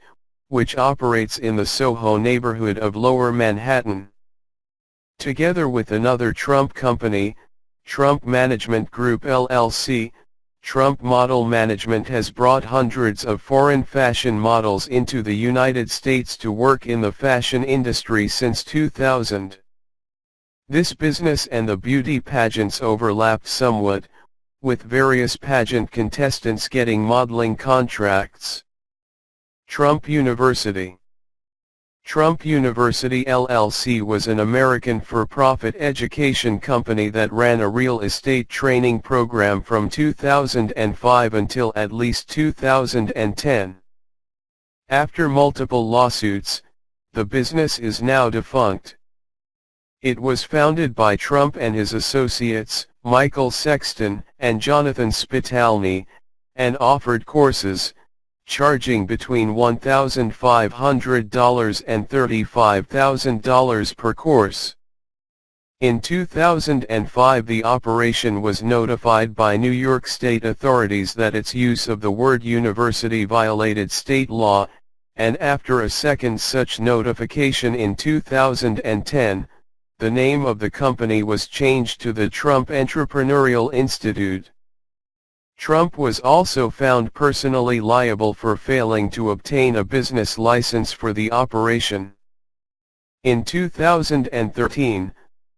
which operates in the Soho neighborhood of Lower Manhattan. Together with another Trump company, Trump Management Group LLC, Trump Model Management has brought hundreds of foreign fashion models into the United States to work in the fashion industry since 2000. This business and the beauty pageants overlapped somewhat, with various pageant contestants getting modeling contracts. Trump University. Trump University LLC was an American for-profit education company that ran a real estate training program from 2005 until at least 2010. After multiple lawsuits, the business is now defunct. It was founded by Trump and his associates, Michael Sexton and Jonathan Spitalny, and offered courses, charging between $1,500 and $35,000 per course. In 2005, the operation was notified by New York state authorities that its use of the word university violated state law, and after a second such notification in 2010, the name of the company was changed to the Trump Entrepreneurial Institute. Trump was also found personally liable for failing to obtain a business license for the operation. In 2013,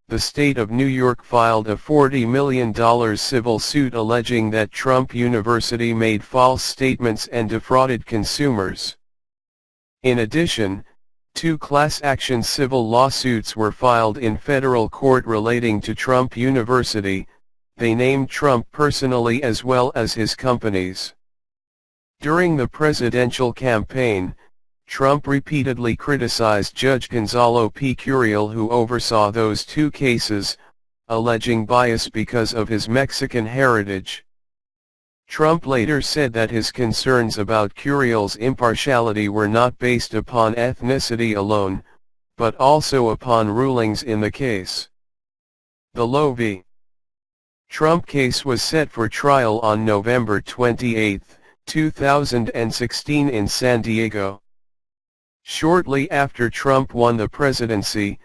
the state of New York filed a $40 million civil suit alleging that Trump University made false statements and defrauded consumers. In addition, 2 class action civil lawsuits were filed in federal court relating to Trump University. They named Trump personally as well as his companies. During the presidential campaign, Trump repeatedly criticized Judge Gonzalo P. Curiel, who oversaw those 2 cases, alleging bias because of his Mexican heritage. Trump later said that his concerns about Curiel's impartiality were not based upon ethnicity alone, but also upon rulings in the case. The Lowe v. Trump case was set for trial on November 28, 2016 in San Diego. Shortly after Trump won the presidency,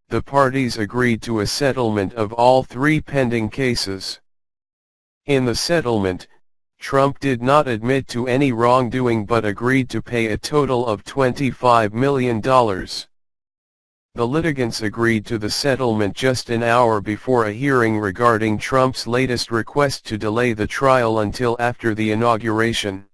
the parties agreed to a settlement of all 3 pending cases. In the settlement, Trump did not admit to any wrongdoing but agreed to pay a total of $25 million. The litigants agreed to the settlement just an hour before a hearing regarding Trump's latest request to delay the trial until after the inauguration.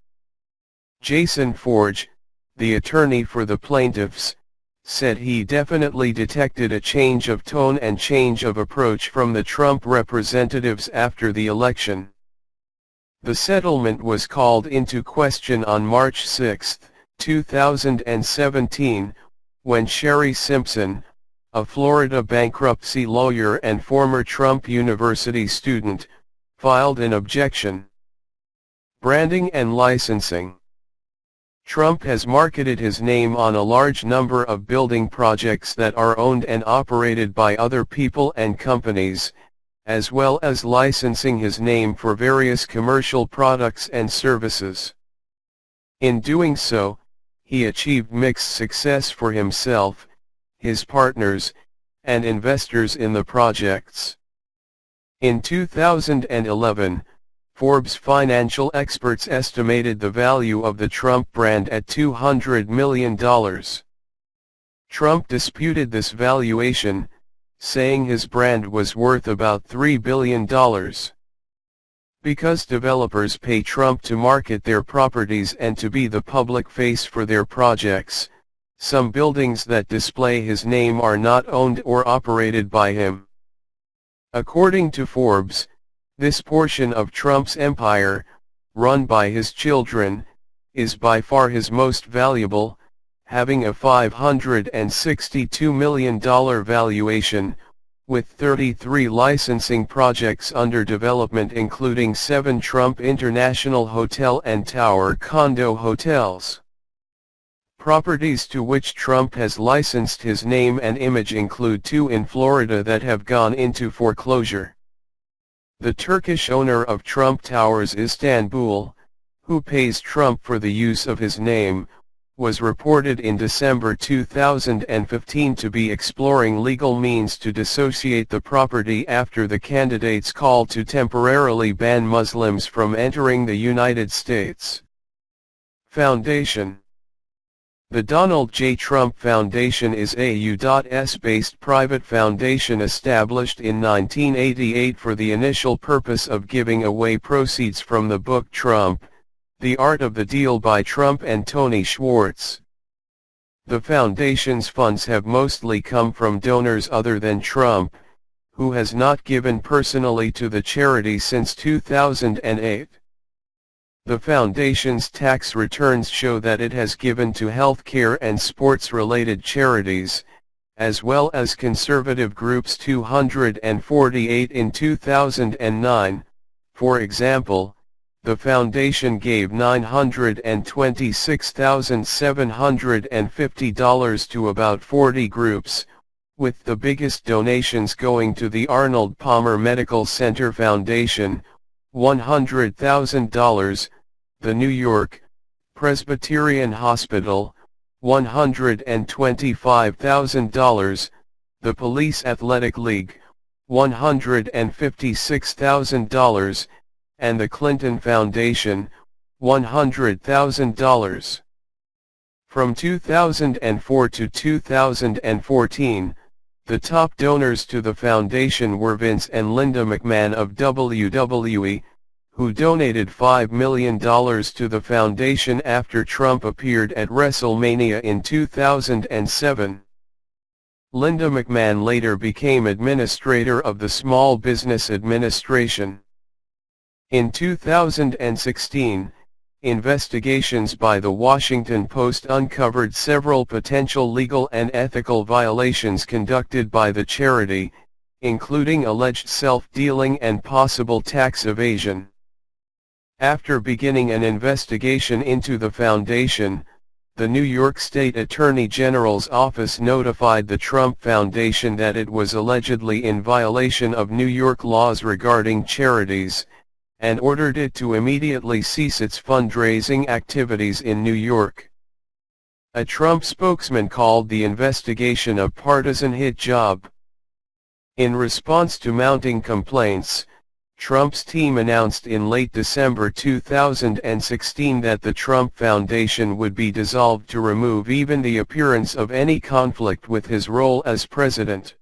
Jason Forge, the attorney for the plaintiffs, said he definitely detected a change of tone and change of approach from the Trump representatives after the election. The settlement was called into question on March 6, 2017, when Sherry Simpson, a Florida bankruptcy lawyer and former Trump University student, filed an objection. Branding and licensing. Trump has marketed his name on a large number of building projects that are owned and operated by other people and companies, as well as licensing his name for various commercial products and services. In doing so, he achieved mixed success for himself, his partners, and investors in the projects. In 2011, Forbes financial experts estimated the value of the Trump brand at $200 million. Trump disputed this valuation, saying his brand was worth about $3 billion. Because developers pay Trump to market their properties and to be the public face for their projects, some buildings that display his name are not owned or operated by him. According to Forbes, this portion of Trump's empire, run by his children, is by far his most valuable, having a $562 million valuation, with 33 licensing projects under development including 7 Trump International Hotel and Tower condo hotels. Properties to which Trump has licensed his name and image include 2 in Florida that have gone into foreclosure. The Turkish owner of Trump Towers Istanbul, who pays Trump for the use of his name, was reported in December 2015 to be exploring legal means to dissociate the property after the candidate's call to temporarily ban Muslims from entering the United States. Foundation. The Donald J. Trump Foundation is a U.S.-based private foundation established in 1988 for the initial purpose of giving away proceeds from the book Trump, The Art of the Deal by Trump and Tony Schwartz. The foundation's funds have mostly come from donors other than Trump, who has not given personally to the charity since 2008. The foundation's tax returns show that it has given to healthcare and sports-related charities, as well as conservative groups 248 in 2009. For example, the foundation gave $926,750 to about 40 groups, with the biggest donations going to the Arnold Palmer Medical Center Foundation, $100,000, the New York Presbyterian Hospital, $125,000, the Police Athletic League, $156,000, and the Clinton Foundation, $100,000. From 2004 to 2014, the top donors to the foundation were Vince and Linda McMahon of WWE, who donated $5 million to the foundation after Trump appeared at WrestleMania in 2007. Linda McMahon later became administrator of the Small Business Administration. In 2016, investigations by the Washington Post uncovered several potential legal and ethical violations conducted by the charity, including alleged self-dealing and possible tax evasion. After beginning an investigation into the foundation, the New York State Attorney General's office notified the Trump Foundation that it was allegedly in violation of New York laws regarding charities, and ordered it to immediately cease its fundraising activities in New York. A Trump spokesman called the investigation a partisan hit job. In response to mounting complaints, Trump's team announced in late December 2016 that the Trump Foundation would be dissolved to remove even the appearance of any conflict with his role as president.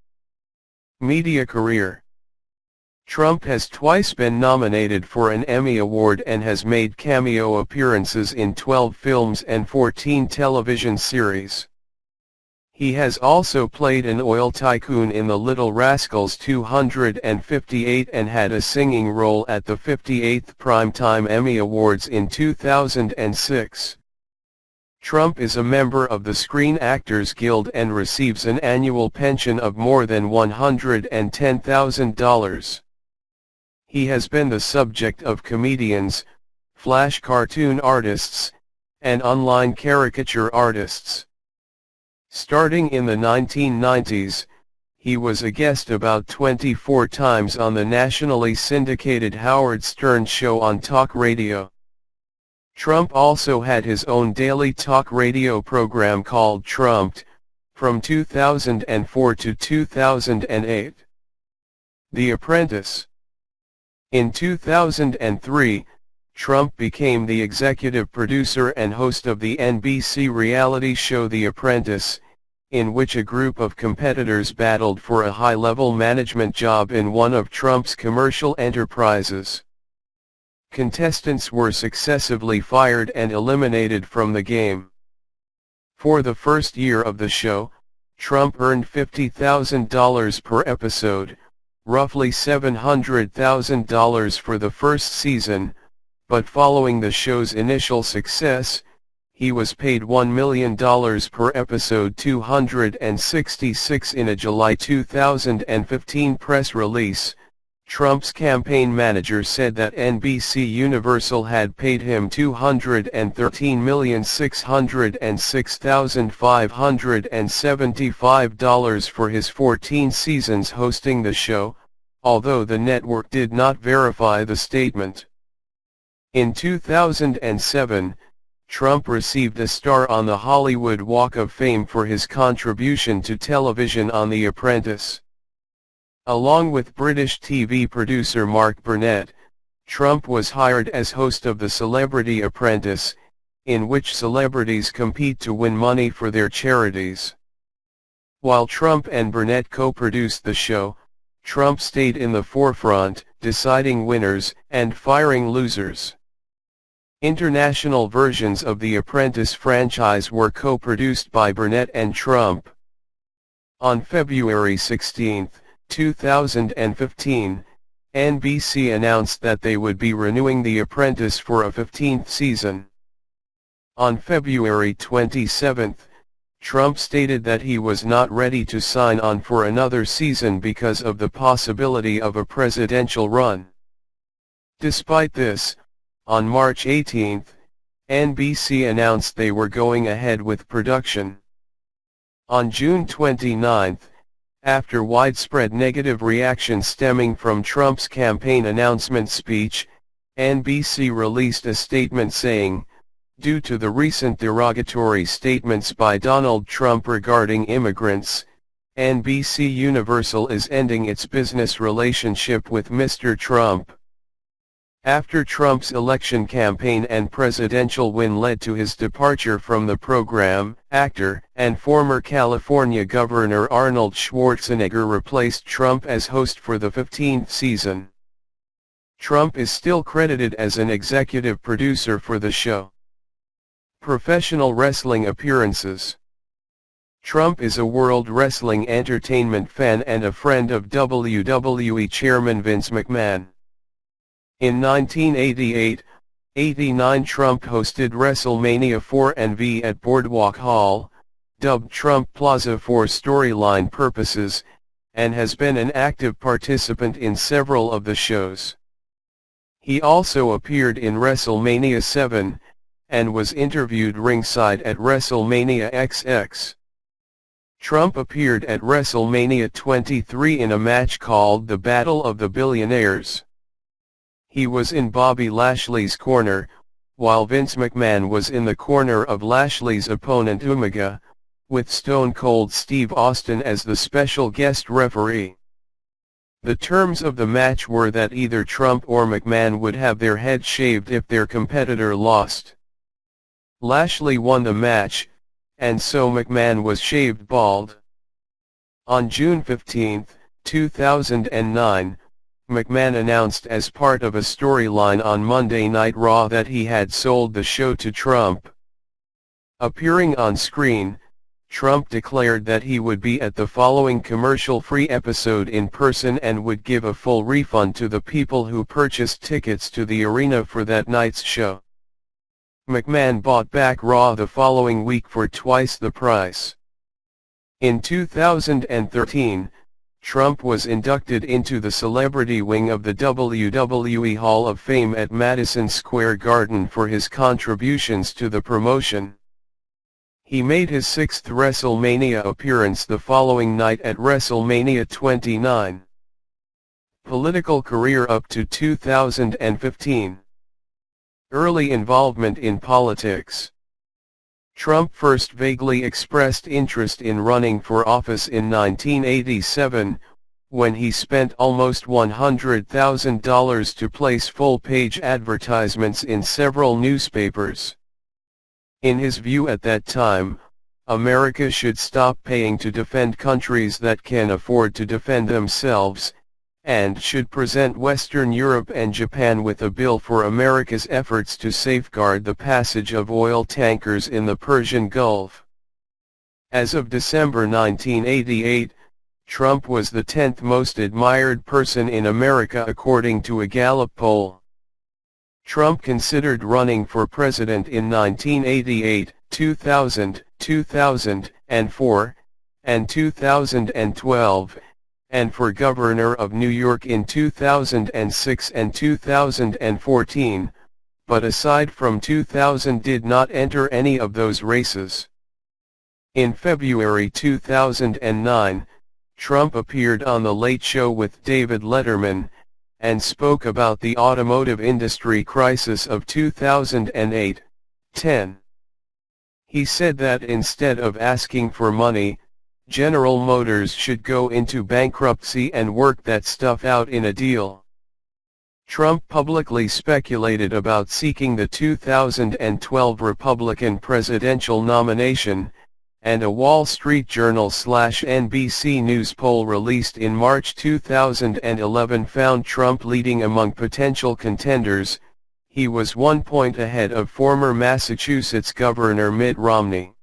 Media career. Trump has twice been nominated for an Emmy Award and has made cameo appearances in 12 films and 14 television series. He has also played an oil tycoon in The Little Rascals 258 and had a singing role at the 58th Primetime Emmy Awards in 2006. Trump is a member of the Screen Actors Guild and receives an annual pension of more than $110,000. He has been the subject of comedians, flash cartoon artists, and online caricature artists. Starting in the 1990s, he was a guest about 24 times on the nationally syndicated Howard Stern show on talk radio. Trump also had his own daily talk radio program called Trumped, from 2004 to 2008. The Apprentice. In 2003, Trump became the executive producer and host of the NBC reality show The Apprentice, in which a group of competitors battled for a high-level management job in one of Trump's commercial enterprises. Contestants were successively fired and eliminated from the game. For the first year of the show, Trump earned $50,000 per episode, roughly $700,000 for the first season, but following the show's initial success, he was paid $1 million per episode. 266. In a July 2015 press release, Trump's campaign manager said that NBC Universal had paid him $213,606,575 for his 14 seasons hosting the show, although the network did not verify the statement. In 2007, Trump received a star on the Hollywood Walk of Fame for his contribution to television on The Apprentice. Along with British TV producer Mark Burnett, Trump was hired as host of The Celebrity Apprentice, in which celebrities compete to win money for their charities. While Trump and Burnett co-produced the show, Trump stayed in the forefront, deciding winners and firing losers. International versions of The Apprentice franchise were co-produced by Burnett and Trump. On February 16, 2015, NBC announced that they would be renewing The Apprentice for a 15th season. On February 27, Trump stated that he was not ready to sign on for another season because of the possibility of a presidential run. Despite this, on March 18, NBC announced they were going ahead with production. On June 29, after widespread negative reaction stemming from Trump's campaign announcement speech, NBC released a statement saying, Due to the recent derogatory statements by Donald Trump regarding immigrants, NBC Universal is ending its business relationship with Mr. Trump. After Trump's election campaign and presidential win led to his departure from the program, actor and former California Governor Arnold Schwarzenegger replaced Trump as host for the 15th season. Trump is still credited as an executive producer for the show. Professional wrestling appearances. Trump is a World Wrestling Entertainment fan and a friend of WWE Chairman Vince McMahon. In 1988-89 Trump hosted WrestleMania 4 and V at Boardwalk Hall, dubbed Trump Plaza for storyline purposes, and has been an active participant in several of the shows. He also appeared in WrestleMania 7, and was interviewed ringside at WrestleMania XX. Trump appeared at WrestleMania 23 in a match called the Battle of the Billionaires. He was in Bobby Lashley's corner, while Vince McMahon was in the corner of Lashley's opponent Umaga, with Stone Cold Steve Austin as the special guest referee. The terms of the match were that either Trump or McMahon would have their head shaved if their competitor lost. Lashley won the match, and so McMahon was shaved bald. On June 15, 2009, McMahon announced as part of a storyline on Monday Night Raw that he had sold the show to Trump. Appearing on screen, Trump declared that he would be at the following commercial-free episode in person and would give a full refund to the people who purchased tickets to the arena for that night's show. McMahon bought back Raw the following week for twice the price. In 2013, Trump was inducted into the celebrity wing of the WWE Hall of Fame at Madison Square Garden for his contributions to the promotion. He made his sixth WrestleMania appearance the following night at WrestleMania 29. Political career up to 2015. Early involvement in politics. Trump first vaguely expressed interest in running for office in 1987, when he spent almost $100,000 to place full-page advertisements in several newspapers. In his view at that time, America should stop paying to defend countries that can afford to defend themselves, and should present Western Europe and Japan with a bill for America's efforts to safeguard the passage of oil tankers in the Persian Gulf. As of December 1988, Trump was the 10th most admired person in America according to a Gallup poll. Trump considered running for president in 1988, 2000, 2004, and 2012, and for governor of New York in 2006 and 2014, but aside from 2000 did not enter any of those races. In February 2009, Trump appeared on The Late Show with David Letterman, and spoke about the automotive industry crisis of 2008-10. He said that instead of asking for money, General Motors should go into bankruptcy and work that stuff out in a deal. Trump publicly speculated about seeking the 2012 Republican presidential nomination, and a Wall Street Journal/NBC News poll released in March 2011 found Trump leading among potential contenders. He was 1 point ahead of former Massachusetts Governor Mitt Romney.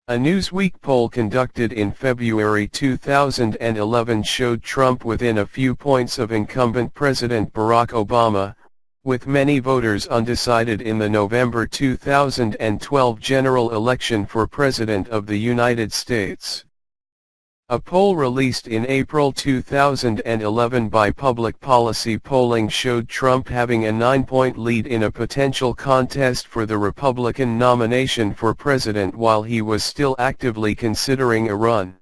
A Newsweek poll conducted in February 2011 showed Trump within a few points of incumbent President Barack Obama, with many voters undecided in the November 2012 general election for President of the United States. A poll released in April 2011 by Public Policy Polling showed Trump having a 9-point lead in a potential contest for the Republican nomination for president while he was still actively considering a run.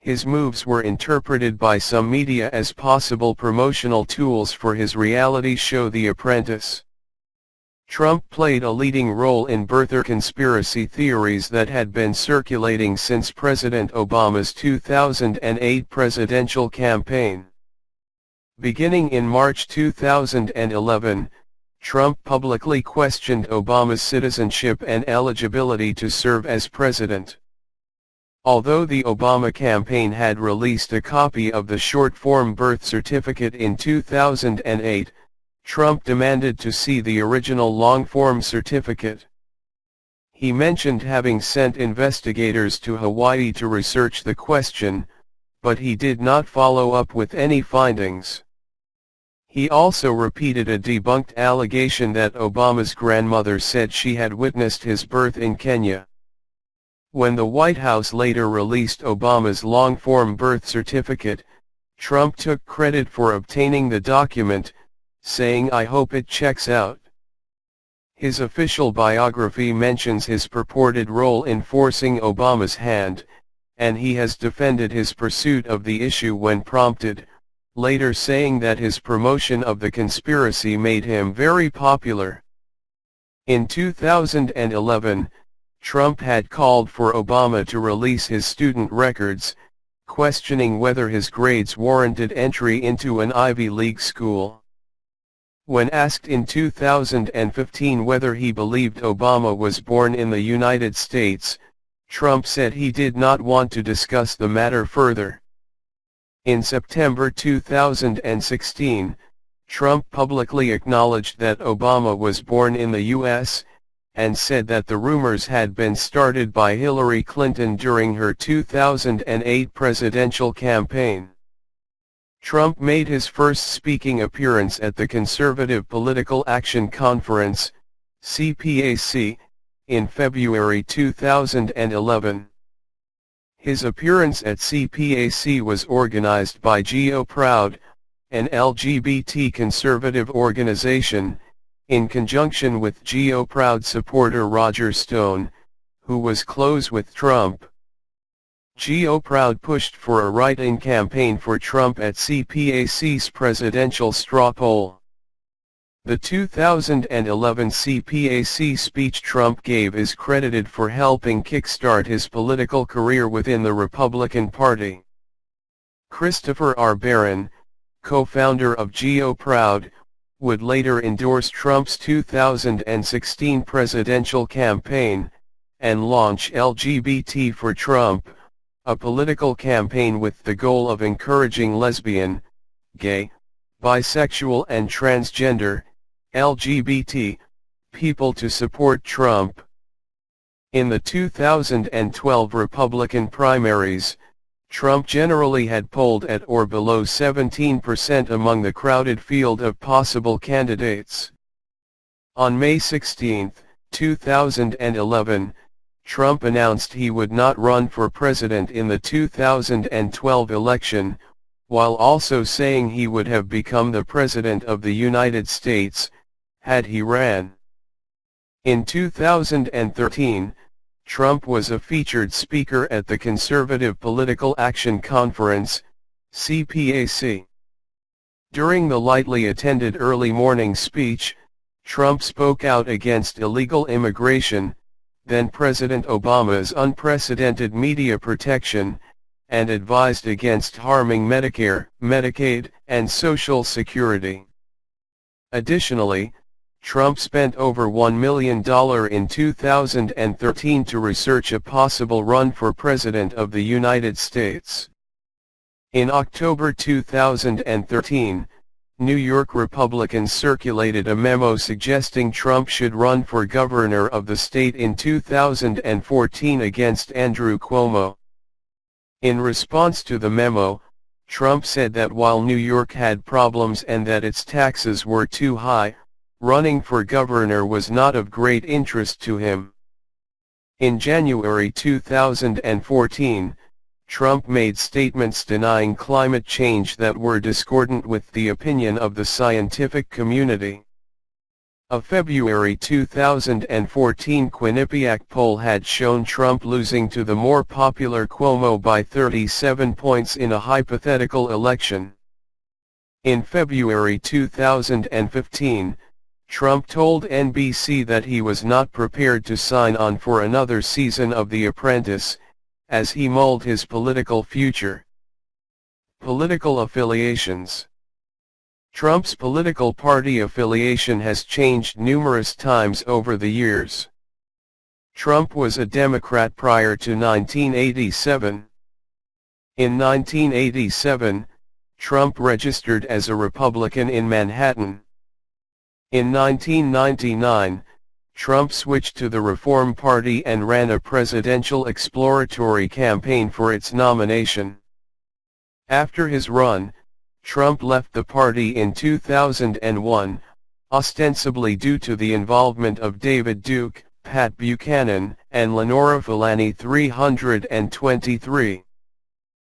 His moves were interpreted by some media as possible promotional tools for his reality show The Apprentice. Trump played a leading role in birther conspiracy theories that had been circulating since President Obama's 2008 presidential campaign. Beginning in March 2011, Trump publicly questioned Obama's citizenship and eligibility to serve as president. Although the Obama campaign had released a copy of the short-form birth certificate in 2008, Trump demanded to see the original long-form certificate. He mentioned having sent investigators to Hawaii to research the question, but he did not follow up with any findings. He also repeated a debunked allegation that Obama's grandmother said she had witnessed his birth in Kenya. When the White House later released Obama's long-form birth certificate, Trump took credit for obtaining the document, saying, "I hope it checks out." His official biography mentions his purported role in forcing Obama's hand, and he has defended his pursuit of the issue when prompted, later saying that his promotion of the conspiracy made him very popular. In 2011, Trump had called for Obama to release his student records, questioning whether his grades warranted entry into an Ivy League school. When asked in 2015 whether he believed Obama was born in the United States, Trump said he did not want to discuss the matter further. In September 2016, Trump publicly acknowledged that Obama was born in the U.S., and said that the rumors had been started by Hillary Clinton during her 2008 presidential campaign. Trump made his first speaking appearance at the Conservative Political Action Conference, CPAC, in February 2011. His appearance at CPAC was organized by Geo Proud, an LGBT conservative organization, in conjunction with Geo Proud supporter Roger Stone, who was close with Trump. Geo Proud pushed for a write-in campaign for Trump at CPAC's presidential straw poll. The 2011 CPAC speech Trump gave is credited for helping kickstart his political career within the Republican Party. Christopher R. Barron, co-founder of Geo Proud, would later endorse Trump's 2016 presidential campaign, and launch LGBT for Trump, a political campaign with the goal of encouraging lesbian, gay, bisexual and transgender, LGBT, people to support Trump. In the 2012 Republican primaries, Trump generally had polled at or below 17% among the crowded field of possible candidates. On May 16, 2011, Trump announced he would not run for president in the 2012 election, while also saying he would have become the President of the United States, had he ran. In 2013, Trump was a featured speaker at the Conservative Political Action Conference, CPAC. During the lightly attended early morning speech, Trump spoke out against illegal immigration, then President Obama's unprecedented media protection, and advised against harming Medicare, Medicaid, and Social Security. Additionally, Trump spent over $1 million in 2013 to research a possible run for President of the United States. In October 2013, New York Republicans circulated a memo suggesting Trump should run for governor of the state in 2014 against Andrew Cuomo. In response to the memo, Trump said that while New York had problems and that its taxes were too high, running for governor was not of great interest to him. In January 2014, Trump made statements denying climate change that were discordant with the opinion of the scientific community. A February 2014 Quinnipiac poll had shown Trump losing to the more popular Cuomo by 37 points in a hypothetical election. In February 2015, Trump told NBC that he was not prepared to sign on for another season of The Apprentice, as he mulled his political future. Political affiliations. Trump's political party affiliation has changed numerous times over the years. Trump was a Democrat prior to 1987. In 1987, Trump registered as a Republican in Manhattan. In 1999, Trump switched to the Reform Party and ran a presidential exploratory campaign for its nomination. After his run, Trump left the party in 2001, ostensibly due to the involvement of David Duke, Pat Buchanan, and Lenora Fulani 323.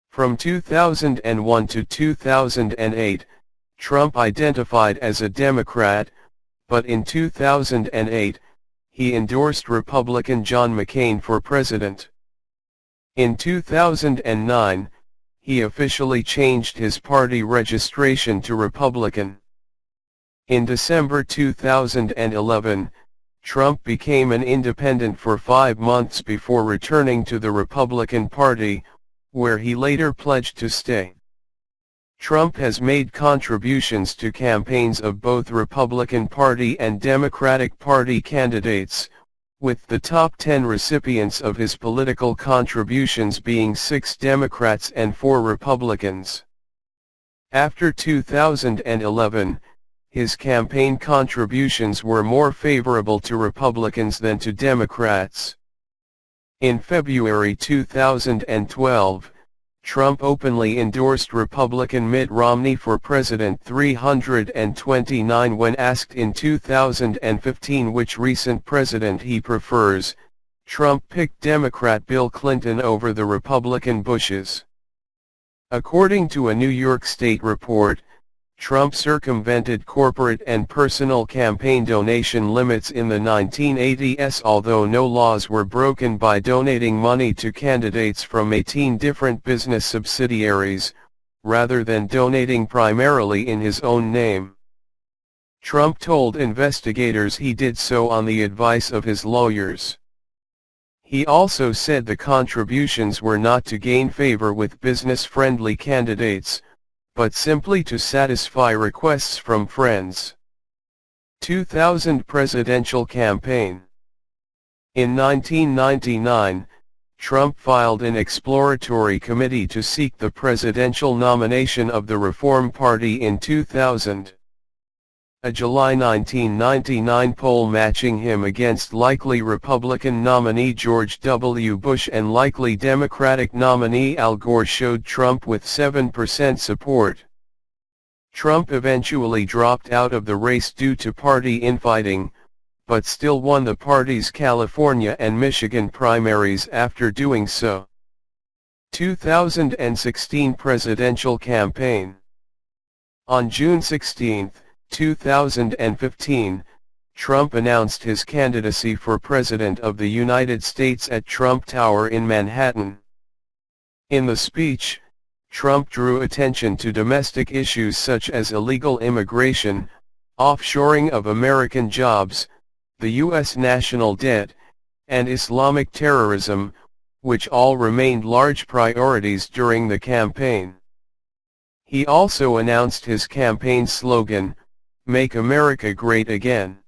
From 2001 to 2008, Trump identified as a Democrat, but in 2008, he endorsed Republican John McCain for president. In 2009, he officially changed his party registration to Republican. In December 2011, Trump became an independent for 5 months before returning to the Republican Party, where he later pledged to stay. Trump has made contributions to campaigns of both Republican Party and Democratic Party candidates, with the top 10 recipients of his political contributions being 6 Democrats and 4 Republicans. After 2011, his campaign contributions were more favorable to Republicans than to Democrats. In February 2012, Trump openly endorsed Republican Mitt Romney for President 329 when asked in 2015 which recent president he prefers. Trump picked Democrat Bill Clinton over the Republican Bushes. According to a New York State report, Trump circumvented corporate and personal campaign donation limits in the 1980s, although no laws were broken by donating money to candidates from 18 different business subsidiaries, rather than donating primarily in his own name. Trump told investigators he did so on the advice of his lawyers. He also said the contributions were not to gain favor with business-friendly candidates, but simply to satisfy requests from friends. 2000 Presidential Campaign. In 1999, Trump filed an exploratory committee to seek the presidential nomination of the Reform Party in 2000. A July 1999 poll matching him against likely Republican nominee George W. Bush and likely Democratic nominee Al Gore showed Trump with 7% support. Trump eventually dropped out of the race due to party infighting, but still won the party's California and Michigan primaries after doing so. 2016 Presidential Campaign. On June 16, 2015, Trump announced his candidacy for President of the United States at Trump Tower in Manhattan. In the speech, Trump drew attention to domestic issues such as illegal immigration, offshoring of American jobs, the U.S. national debt, and Islamic terrorism, which all remained large priorities during the campaign. He also announced his campaign slogan, "Make America Great Again."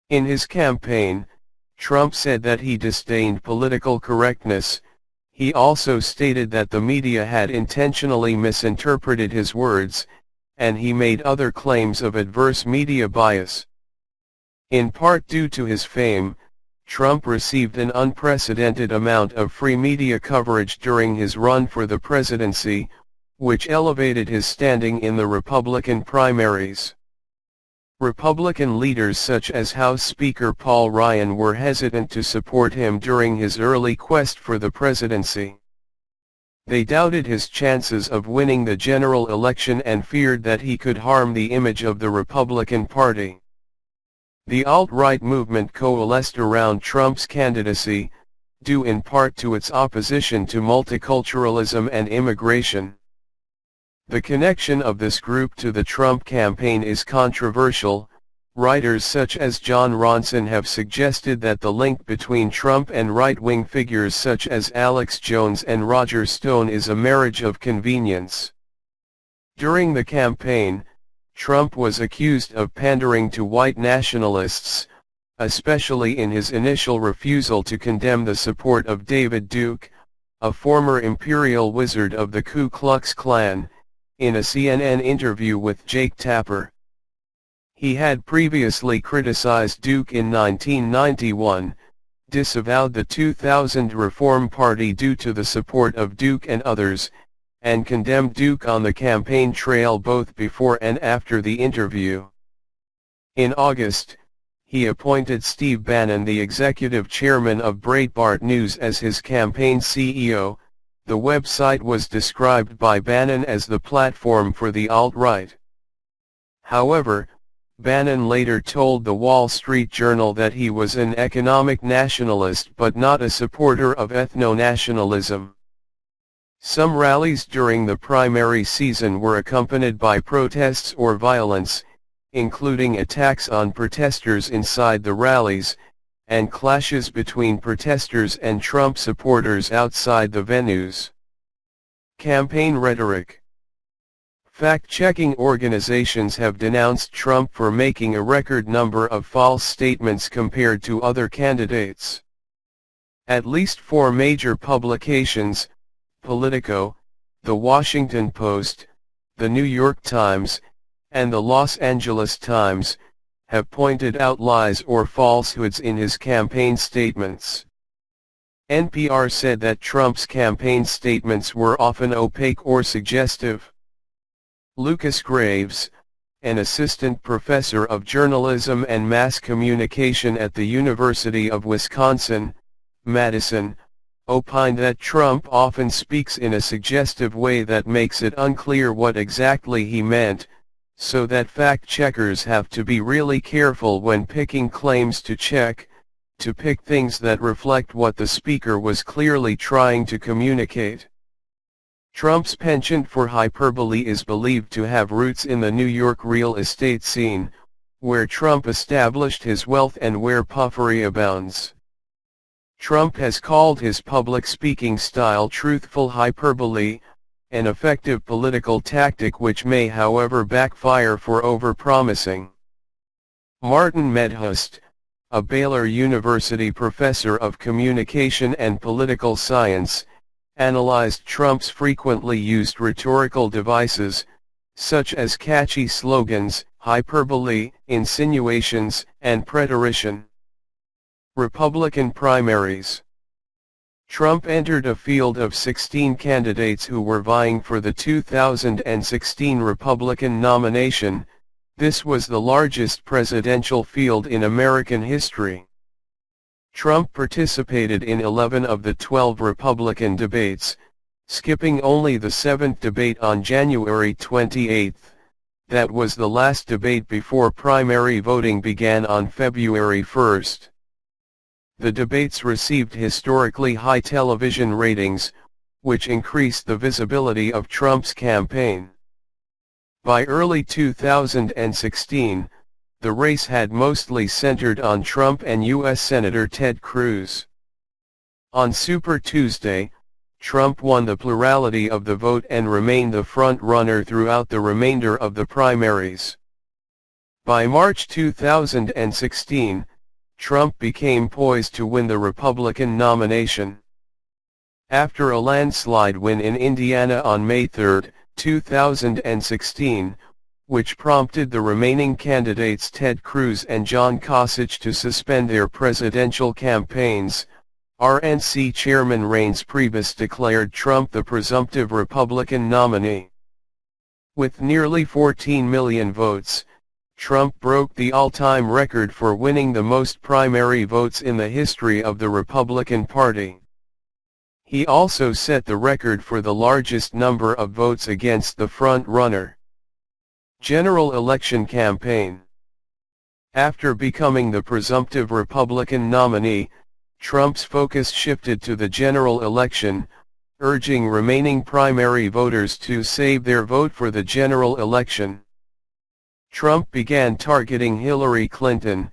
In his campaign, Trump said that he disdained political correctness. He also stated that the media had intentionally misinterpreted his words, and he made other claims of adverse media bias. In part due to his fame, Trump received an unprecedented amount of free media coverage during his run for the presidency, which elevated his standing in the Republican primaries. Republican leaders such as House Speaker Paul Ryan were hesitant to support him during his early quest for the presidency. They doubted his chances of winning the general election and feared that he could harm the image of the Republican Party. The alt-right movement coalesced around Trump's candidacy, due in part to its opposition to multiculturalism and immigration. The connection of this group to the Trump campaign is controversial, Writers such as John Ronson have suggested that the link between Trump and right-wing figures such as Alex Jones and Roger Stone is a marriage of convenience. During the campaign, Trump was accused of pandering to white nationalists, especially in his initial refusal to condemn the support of David Duke, a former imperial wizard of the Ku Klux Klan, in a CNN interview with Jake Tapper. He had previously criticized Duke in 1991, disavowed the 2000 Reform Party due to the support of Duke and others, and condemned Duke on the campaign trail both before and after the interview. In August, he appointed Steve Bannon, the executive chairman of Breitbart News, as his campaign CEO. The website was described by Bannon as the platform for the alt-right. However, Bannon later told the Wall Street Journal that he was an economic nationalist but not a supporter of ethno-nationalism. Some rallies during the primary season were accompanied by protests or violence, including attacks on protesters inside the rallies, and clashes between protesters and Trump supporters outside the venues. Campaign rhetoric. Fact-checking organizations have denounced Trump for making a record number of false statements compared to other candidates. At least 4 major publications, Politico, The Washington Post, The New York Times, and The Los Angeles Times, have pointed out lies or falsehoods in his campaign statements. NPR said that Trump's campaign statements were often opaque or suggestive. Lucas Graves, an assistant professor of journalism and mass communication at the University of Wisconsin, Madison, opined that Trump often speaks in a suggestive way that makes it unclear what exactly he meant, so that fact-checkers have to be really careful when picking claims to check, to pick things that reflect what the speaker was clearly trying to communicate. Trump's penchant for hyperbole is believed to have roots in the New York real estate scene, where Trump established his wealth and where puffery abounds. Trump has called his public speaking style truthful hyperbole, an effective political tactic which may however backfire for overpromising. Martin Medhust, a Baylor University professor of communication and political science, analyzed Trump's frequently used rhetorical devices, such as catchy slogans, hyperbole, insinuations, and preterition. Republican primaries. Trump entered a field of 16 candidates who were vying for the 2016 Republican nomination. This was the largest presidential field in American history. Trump participated in 11 of the 12 Republican debates, skipping only the 7th debate on January 28. That was the last debate before primary voting began on February 1. The debates received historically high television ratings, which increased the visibility of Trump's campaign. By early 2016, the race had mostly centered on Trump and U.S. Senator Ted Cruz. On Super Tuesday, Trump won the plurality of the vote and remained the front-runner throughout the remainder of the primaries. By March 2016, Trump became poised to win the Republican nomination. After a landslide win in Indiana on May 3, 2016, which prompted the remaining candidates Ted Cruz and John Kasich to suspend their presidential campaigns, RNC Chairman Reince Priebus declared Trump the presumptive Republican nominee. With nearly 14 million votes, Trump broke the all-time record for winning the most primary votes in the history of the Republican Party. He also set the record for the largest number of votes against the front-runner. General election campaign. After becoming the presumptive Republican nominee, Trump's focus shifted to the general election, urging remaining primary voters to save their vote for the general election. Trump began targeting Hillary Clinton,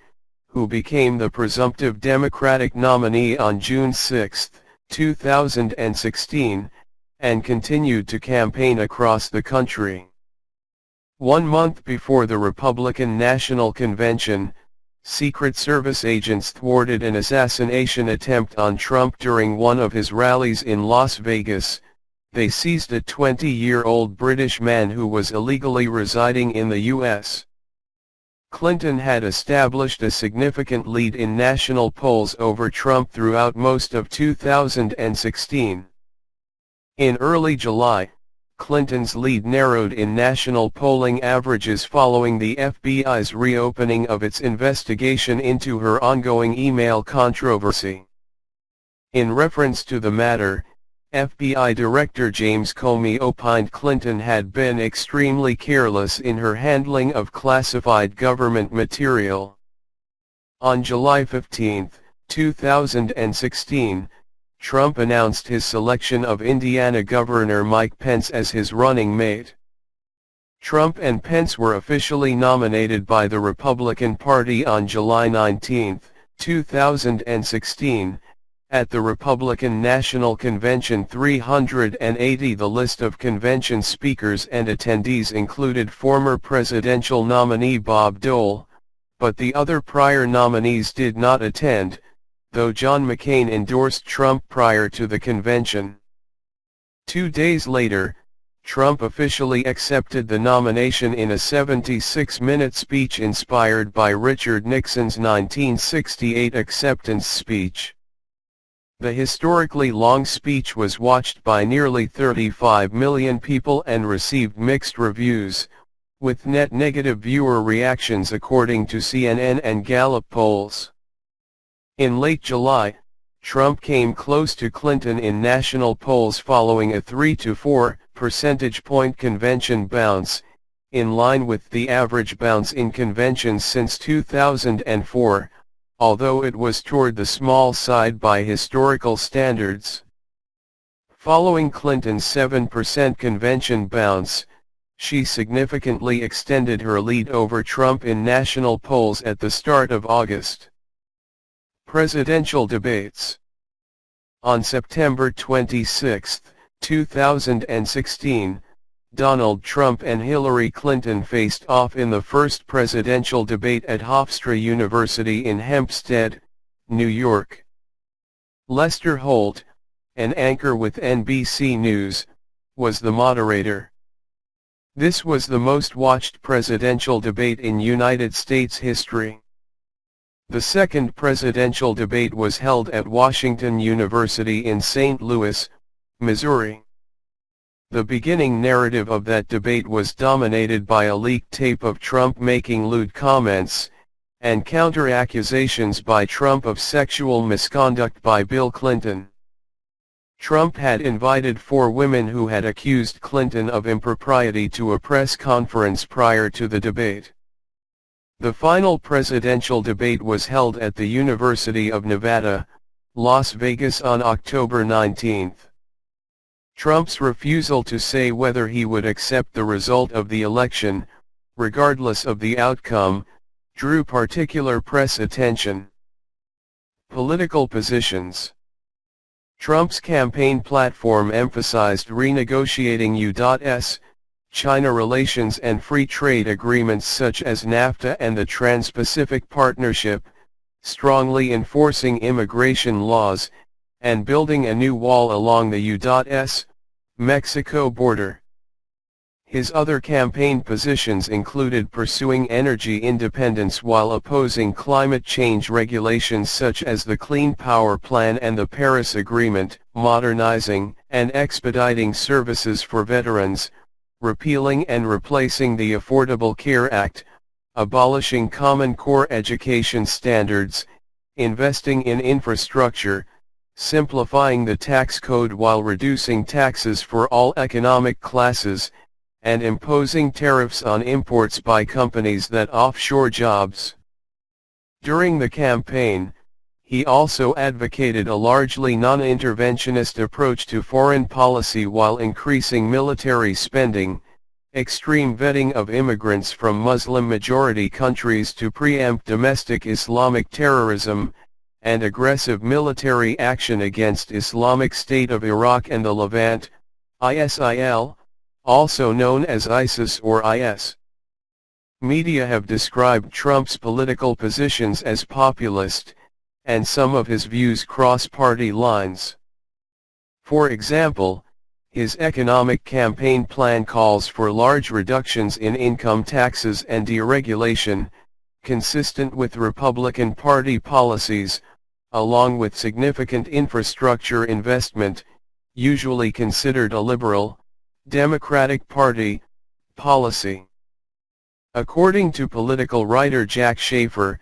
who became the presumptive Democratic nominee on June 6, 2016, and continued to campaign across the country. 1 month before the Republican National Convention, Secret Service agents thwarted an assassination attempt on Trump during one of his rallies in Las Vegas. They seized a 20-year-old British man who was illegally residing in the U.S. Clinton had established a significant lead in national polls over Trump throughout most of 2016. In early July, Clinton's lead narrowed in national polling averages following the FBI's reopening of its investigation into her ongoing email controversy. In reference to the matter, FBI Director James Comey opined Clinton had been extremely careless in her handling of classified government material. On July 15, 2016, Trump announced his selection of Indiana Governor Mike Pence as his running mate. Trump and Pence were officially nominated by the Republican Party on July 19, 2016, at the Republican National Convention 380. The list of convention speakers and attendees included former presidential nominee Bob Dole, but the other prior nominees did not attend, though John McCain endorsed Trump prior to the convention. 2 days later, Trump officially accepted the nomination in a 76-minute speech inspired by Richard Nixon's 1968 acceptance speech. The historically long speech was watched by nearly 35 million people and received mixed reviews, with net negative viewer reactions according to CNN and Gallup polls. In late July, Trump came close to Clinton in national polls following a 3 to 4 percentage point convention bounce, in line with the average bounce in conventions since 2004. Although it was toward the small side by historical standards. Following Clinton's 7% convention bounce, she significantly extended her lead over Trump in national polls at the start of August. Presidential debates. On September 26, 2016, Donald Trump and Hillary Clinton faced off in the first presidential debate at Hofstra University in Hempstead, New York. Lester Holt, an anchor with NBC News, was the moderator. This was the most watched presidential debate in United States history. The second presidential debate was held at Washington University in St. Louis, Missouri. The beginning narrative of that debate was dominated by a leaked tape of Trump making lewd comments, and counter-accusations by Trump of sexual misconduct by Bill Clinton. Trump had invited 4 women who had accused Clinton of impropriety to a press conference prior to the debate. The final presidential debate was held at the University of Nevada, Las Vegas on October 19. Trump's refusal to say whether he would accept the result of the election, regardless of the outcome, drew particular press attention. Political positions. Trump's campaign platform emphasized renegotiating U.S. China relations and free trade agreements such as NAFTA and the Trans-Pacific Partnership, strongly enforcing immigration laws, and building a new wall along the U.S. Mexico border. His other campaign positions included pursuing energy independence while opposing climate change regulations such as the Clean Power Plan and the Paris Agreement, modernizing and expediting services for veterans, repealing and replacing the Affordable Care Act, abolishing Common Core education standards, investing in infrastructure, simplifying the tax code while reducing taxes for all economic classes, and imposing tariffs on imports by companies that offshore jobs. During the campaign, he also advocated a largely non-interventionist approach to foreign policy while increasing military spending, extreme vetting of immigrants from Muslim-majority countries to preempt domestic Islamic terrorism, and aggressive military action against Islamic State of Iraq and the Levant, ISIL, also known as ISIS or IS. Media have described Trump's political positions as populist, and some of his views cross party lines. For example, his economic campaign plan calls for large reductions in income taxes and deregulation, consistent with Republican Party policies, along with significant infrastructure investment, usually considered a liberal, Democratic Party policy. According to political writer Jack Schafer,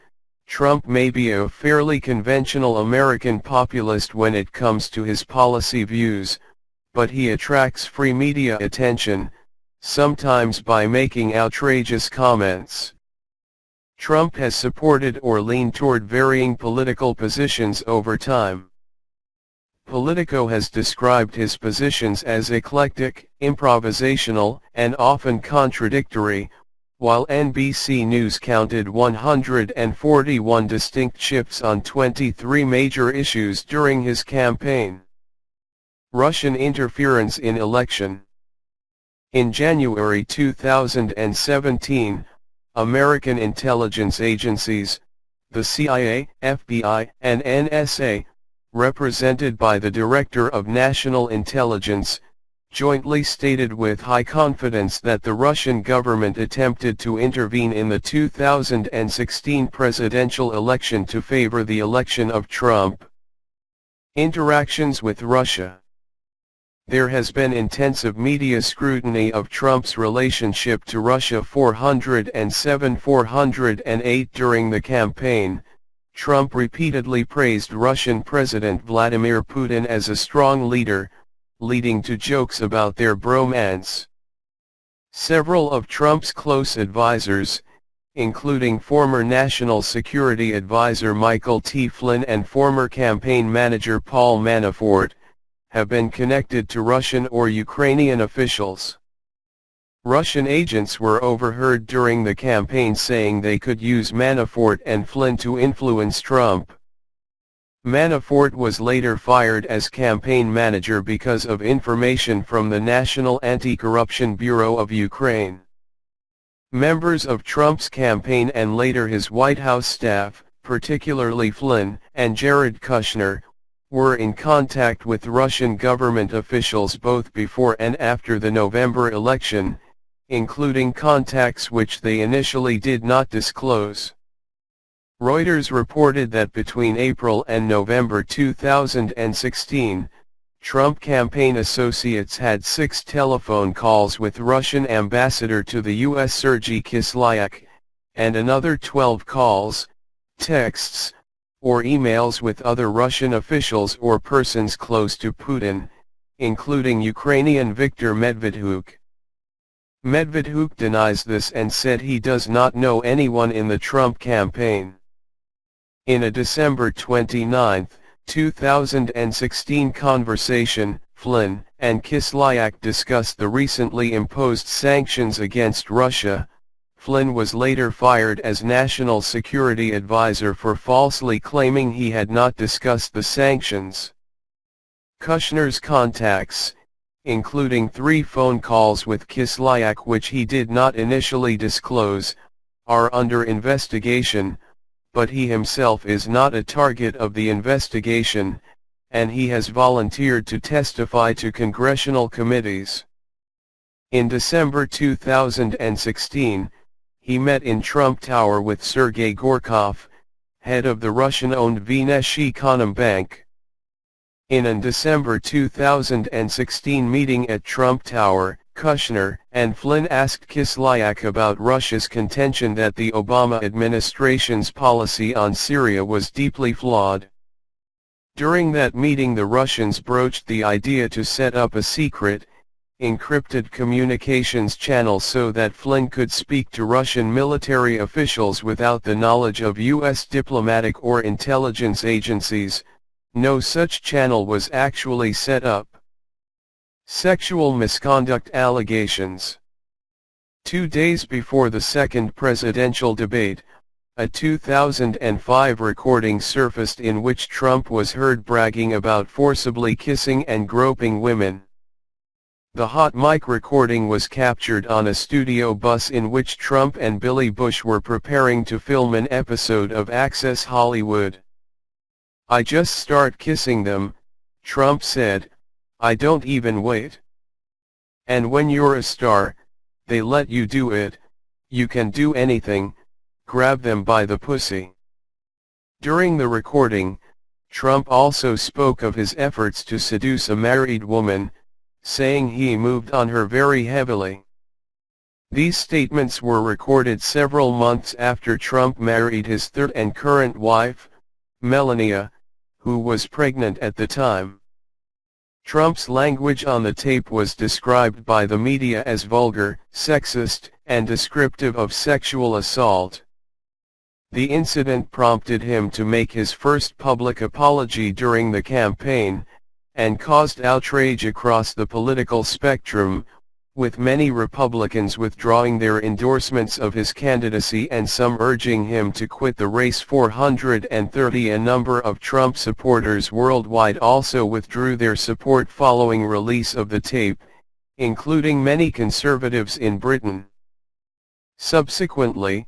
Trump may be a fairly conventional American populist when it comes to his policy views, but he attracts free media attention, sometimes by making outrageous comments. Trump has supported or leaned toward varying political positions over time. Politico has described his positions as eclectic, improvisational, and often contradictory, while NBC News counted 141 distinct shifts on 23 major issues during his campaign. Russian interference in election. In January 2017, American intelligence agencies, the CIA, FBI, and NSA, represented by the Director of National Intelligence, jointly stated with high confidence that the Russian government attempted to intervene in the 2016 presidential election to favor the election of Trump. Interactions with Russia. There has been intensive media scrutiny of Trump's relationship to Russia. 407-408 During the campaign, Trump repeatedly praised Russian President Vladimir Putin as a strong leader, leading to jokes about their bromance. Several of Trump's close advisors, including former National Security Advisor Michael T. Flynn and former campaign manager Paul Manafort, have been connected to Russian or Ukrainian officials. Russian agents were overheard during the campaign saying they could use Manafort and Flynn to influence Trump. Manafort was later fired as campaign manager because of information from the National Anti-Corruption Bureau of Ukraine. Members of Trump's campaign and later his White House staff, particularly Flynn and Jared Kushner, were in contact with Russian government officials both before and after the November election, including contacts which they initially did not disclose. Reuters reported that between April and November 2016, Trump campaign associates had 6 telephone calls with Russian ambassador to the U.S. Sergei Kislyak, and another 12 calls, texts, or emails with other Russian officials or persons close to Putin, including Ukrainian Viktor Medvedchuk. Medvedchuk denies this and said he does not know anyone in the Trump campaign. In a December 29, 2016 conversation, Flynn and Kislyak discussed the recently imposed sanctions against Russia. Flynn was later fired as National Security Advisor for falsely claiming he had not discussed the sanctions. Kushner's contacts, including 3 phone calls with Kislyak which he did not initially disclose, are under investigation, but he himself is not a target of the investigation, and he has volunteered to testify to congressional committees. In December 2016, he met in Trump Tower with Sergei Gorkov, head of the Russian-owned Vnesheconombank. In a December 2016 meeting at Trump Tower, Kushner and Flynn asked Kislyak about Russia's contention that the Obama administration's policy on Syria was deeply flawed. During that meeting the Russians broached the idea to set up a secret, encrypted communications channel so that Flynn could speak to Russian military officials without the knowledge of U.S. diplomatic or intelligence agencies. No such channel was actually set up. Sexual misconduct allegations. 2 days before the second presidential debate, a 2005 recording surfaced in which Trump was heard bragging about forcibly kissing and groping women. The hot mic recording was captured on a studio bus in which Trump and Billy Bush were preparing to film an episode of Access Hollywood. "I just start kissing them," Trump said, "I don't even wait. And when you're a star, they let you do it, you can do anything, grab them by the pussy." During the recording, Trump also spoke of his efforts to seduce a married woman, saying he moved on her very heavily. These statements were recorded several months after Trump married his third and current wife, Melania, who was pregnant at the time. Trump's language on the tape was described by the media as vulgar, sexist, and descriptive of sexual assault. The incident prompted him to make his first public apology during the campaign, and caused outrage across the political spectrum, with many Republicans withdrawing their endorsements of his candidacy and some urging him to quit the race. 430. A number of Trump supporters worldwide also withdrew their support following release of the tape, including many conservatives in Britain. Subsequently,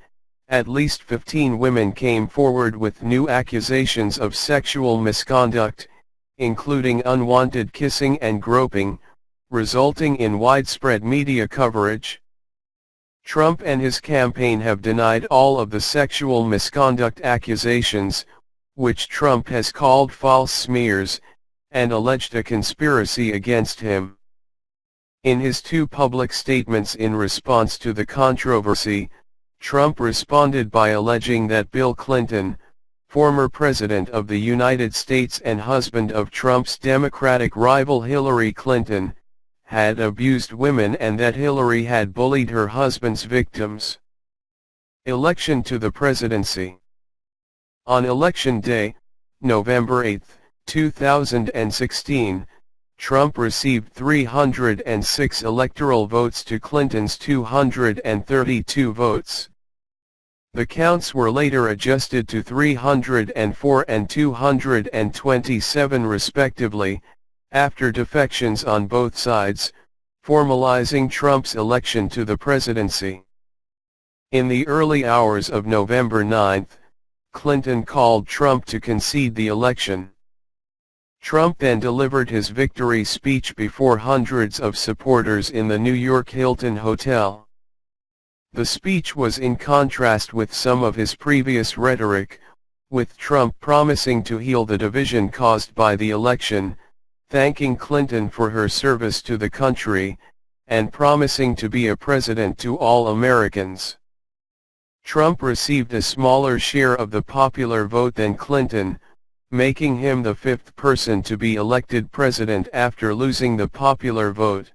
at least 15 women came forward with new accusations of sexual misconduct, including unwanted kissing and groping, resulting in widespread media coverage. Trump and his campaign have denied all of the sexual misconduct accusations, which Trump has called false smears, and alleged a conspiracy against him. In his two public statements in response to the controversy, Trump responded by alleging that Bill Clinton, former President of the United States and husband of Trump's Democratic rival Hillary Clinton, had abused women and that Hillary had bullied her husband's victims. Election to the presidency. On Election Day, November 8, 2016, Trump received 306 electoral votes to Clinton's 232 votes. The counts were later adjusted to 304 and 227 respectively, after defections on both sides, formalizing Trump's election to the presidency. In the early hours of November 9, Clinton called Trump to concede the election. Trump then delivered his victory speech before hundreds of supporters in the New York Hilton Hotel. The speech was in contrast with some of his previous rhetoric, with Trump promising to heal the division caused by the election, thanking Clinton for her service to the country, and promising to be a president to all Americans. Trump received a smaller share of the popular vote than Clinton, making him the fifth person to be elected president after losing the popular vote.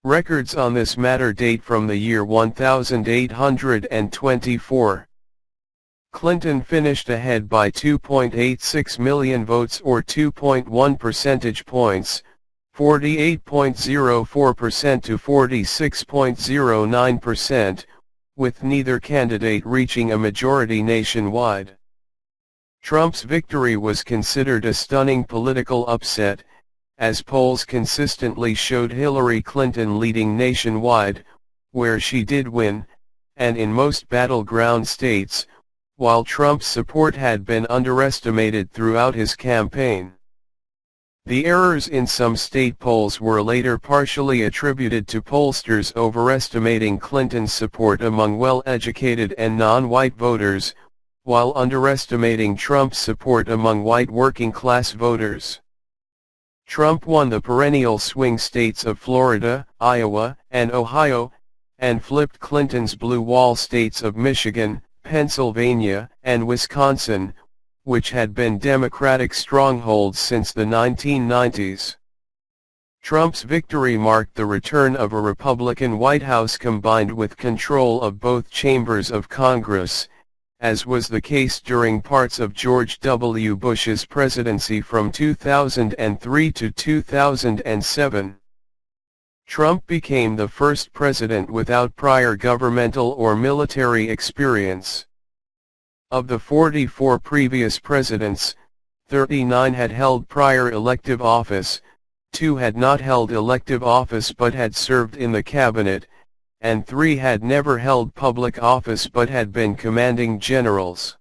Records on this matter date from the year 1824. Clinton finished ahead by 2.86 million votes or 2.1 percentage points, 48.04% to 46.09%, with neither candidate reaching a majority nationwide. Trump's victory was considered a stunning political upset, as polls consistently showed Hillary Clinton leading nationwide, where she did win, and in most battleground states, while Trump's support had been underestimated throughout his campaign. The errors in some state polls were later partially attributed to pollsters overestimating Clinton's support among well-educated and non-white voters, while underestimating Trump's support among white working-class voters. Trump won the perennial swing states of Florida, Iowa, and Ohio, and flipped Clinton's blue wall states of Michigan, Pennsylvania, and Wisconsin, which had been Democratic strongholds since the 1990s. Trump's victory marked the return of a Republican White House combined with control of both chambers of Congress, as was the case during parts of George W. Bush's presidency from 2003 to 2007. Trump became the first president without prior governmental or military experience. Of the 44 previous presidents, 39 had held prior elective office, 2 had not held elective office but had served in the cabinet, and 3 had never held public office but had been commanding generals.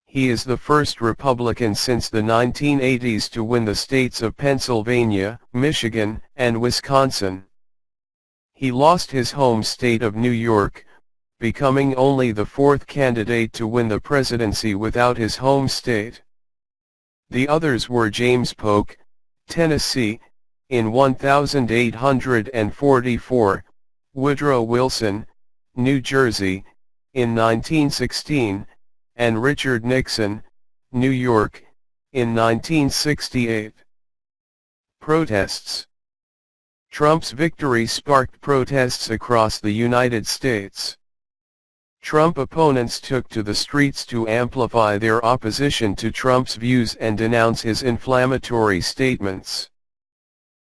He is the first Republican since the 1980s to win the states of Pennsylvania, Michigan, and Wisconsin. He lost his home state of New York, becoming only the fourth candidate to win the presidency without his home state. The others were James Polk, Tennessee, in 1844, Woodrow Wilson, New Jersey, in 1916, and Richard Nixon, New York, in 1968. Protests. Trump's victory sparked protests across the United States. Trump opponents took to the streets to amplify their opposition to Trump's views and denounce his inflammatory statements.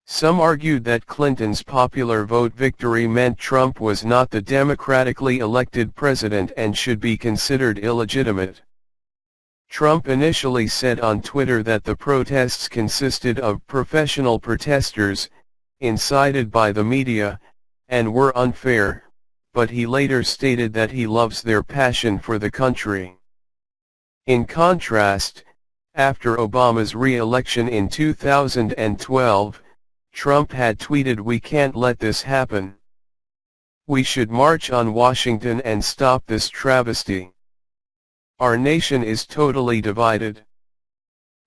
Some argued that Clinton's popular vote victory meant Trump was not the democratically elected president and should be considered illegitimate. Trump initially said on Twitter that the protests consisted of professional protesters, incited by the media, and were unfair, but he later stated that he loves their passion for the country. In contrast, after Obama's re-election in 2012, Trump had tweeted, "We can't let this happen. We should march on Washington and stop this travesty. Our nation is totally divided."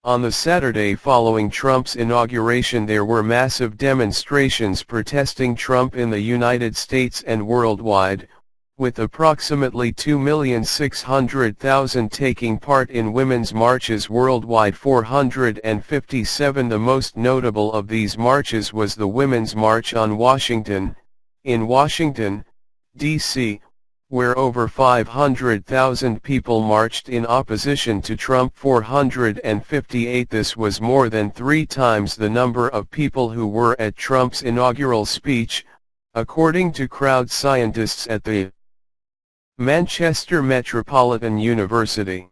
On the Saturday following Trump's inauguration, there were massive demonstrations protesting Trump in the United States and worldwide, with approximately 2,600,000 taking part in women's marches worldwide. 457. The most notable of these marches was the Women's March on Washington, in Washington, D.C., where over 500,000 people marched in opposition to Trump. 458. This was more than 3 times the number of people who were at Trump's inaugural speech, according to crowd scientists at the Manchester Metropolitan University.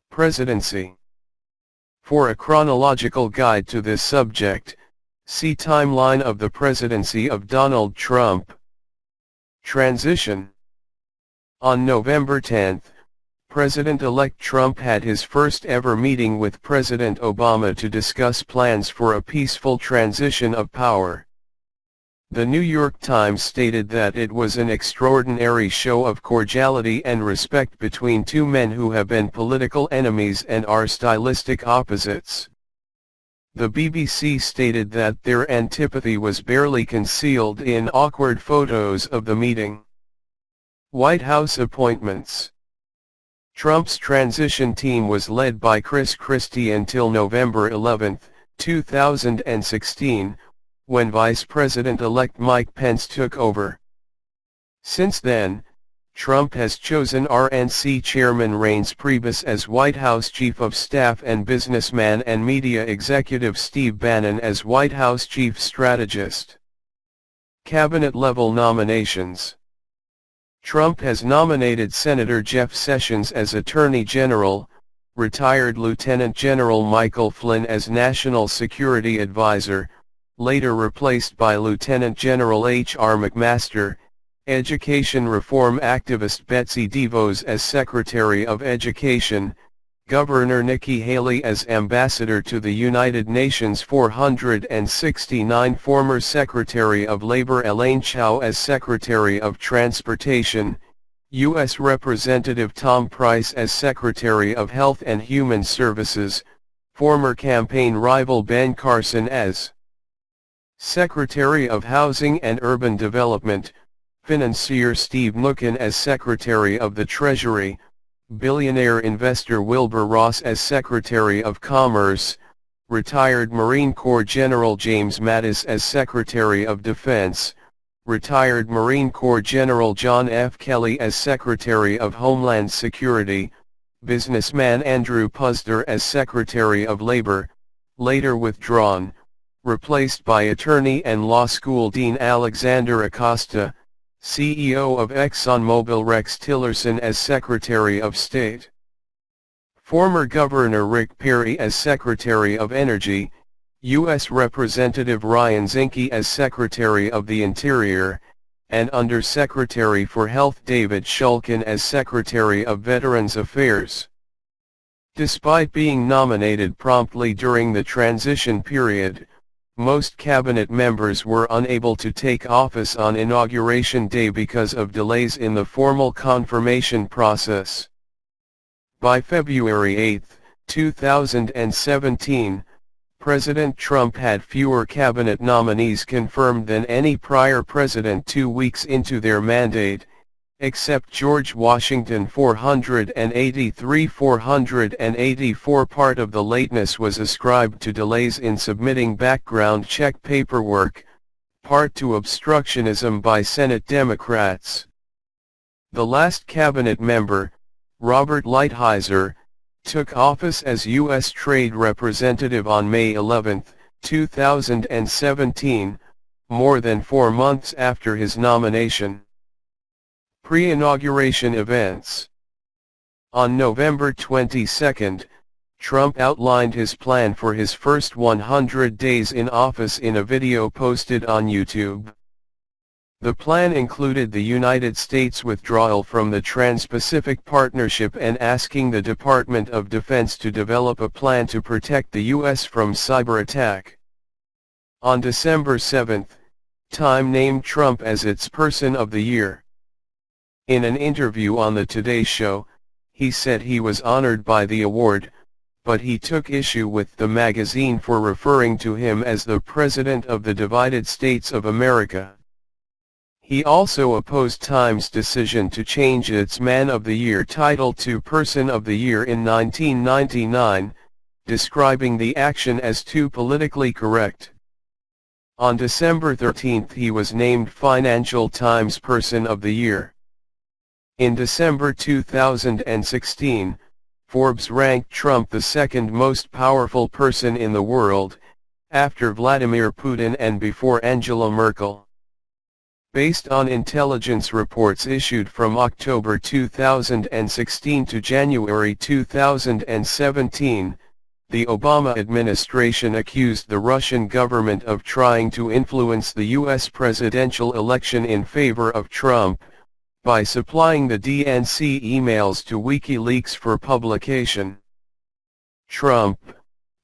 Presidency. For a chronological guide to this subject, see Timeline of the Presidency of Donald Trump. Transition. On November 10, President-elect Trump had his first ever meeting with President Obama to discuss plans for a peaceful transition of power. The New York Times stated that it was an extraordinary show of cordiality and respect between two men who have been political enemies and are stylistic opposites. The BBC stated that their antipathy was barely concealed in awkward photos of the meeting. White House appointments. Trump's transition team was led by Chris Christie until November 11, 2016, when Vice President-elect Mike Pence took over. Since then, Trump has chosen RNC Chairman Reince Priebus as White House Chief of Staff and businessman and media executive Steve Bannon as White House Chief Strategist. Cabinet-level nominations. Trump has nominated Senator Jeff Sessions as Attorney General, retired Lieutenant General Michael Flynn as National Security Advisor, later replaced by Lieutenant General H.R. McMaster, education reform activist Betsy DeVos as Secretary of Education, Governor Nikki Haley as Ambassador to the United Nations. 469. Former Secretary of Labor Elaine Chao as Secretary of Transportation, U.S. Representative Tom Price as Secretary of Health and Human Services, former campaign rival Ben Carson as Secretary of Housing and Urban Development, financier Steve Mnuchin as Secretary of the Treasury, billionaire investor Wilbur Ross as Secretary of Commerce, retired Marine Corps General James Mattis as Secretary of Defense, retired Marine Corps General John F. Kelly as Secretary of Homeland Security, businessman Andrew Puzder as Secretary of Labor, later withdrawn, replaced by attorney and law school dean Alexander Acosta, CEO of ExxonMobil Rex Tillerson as Secretary of State. Former Governor Rick Perry as Secretary of Energy, U.S. Representative Ryan Zinke as Secretary of the Interior, and Under-Secretary for Health David Shulkin as Secretary of Veterans Affairs. Despite being nominated promptly during the transition period, most cabinet members were unable to take office on Inauguration Day because of delays in the formal confirmation process. By February 8, 2017, President Trump had fewer cabinet nominees confirmed than any prior president 2 weeks into their mandate, except George Washington 484. Part of the lateness was ascribed to delays in submitting background check paperwork, part to obstructionism by Senate Democrats. The last cabinet member, Robert Lighthizer, took office as U.S. Trade Representative on May 11, 2017, more than 4 months after his nomination. Pre-inauguration events. On November 22, Trump outlined his plan for his first 100 days in office in a video posted on YouTube. The plan included the United States withdrawal from the Trans-Pacific Partnership and asking the Department of Defense to develop a plan to protect the U.S. from cyber attack. On December 7, Time named Trump as its Person of the Year. In an interview on The Today Show, he said he was honored by the award, but he took issue with the magazine for referring to him as the President of the Divided States of America. He also opposed Time's decision to change its Man of the Year title to Person of the Year in 1999, describing the action as too politically correct. On December 13 he was named Financial Times Person of the Year. In December 2016, Forbes ranked Trump the second most powerful person in the world, after Vladimir Putin and before Angela Merkel. Based on intelligence reports issued from October 2016 to January 2017, the Obama administration accused the Russian government of trying to influence the U.S. presidential election in favor of Trump, by supplying the DNC emails to WikiLeaks for publication. Trump,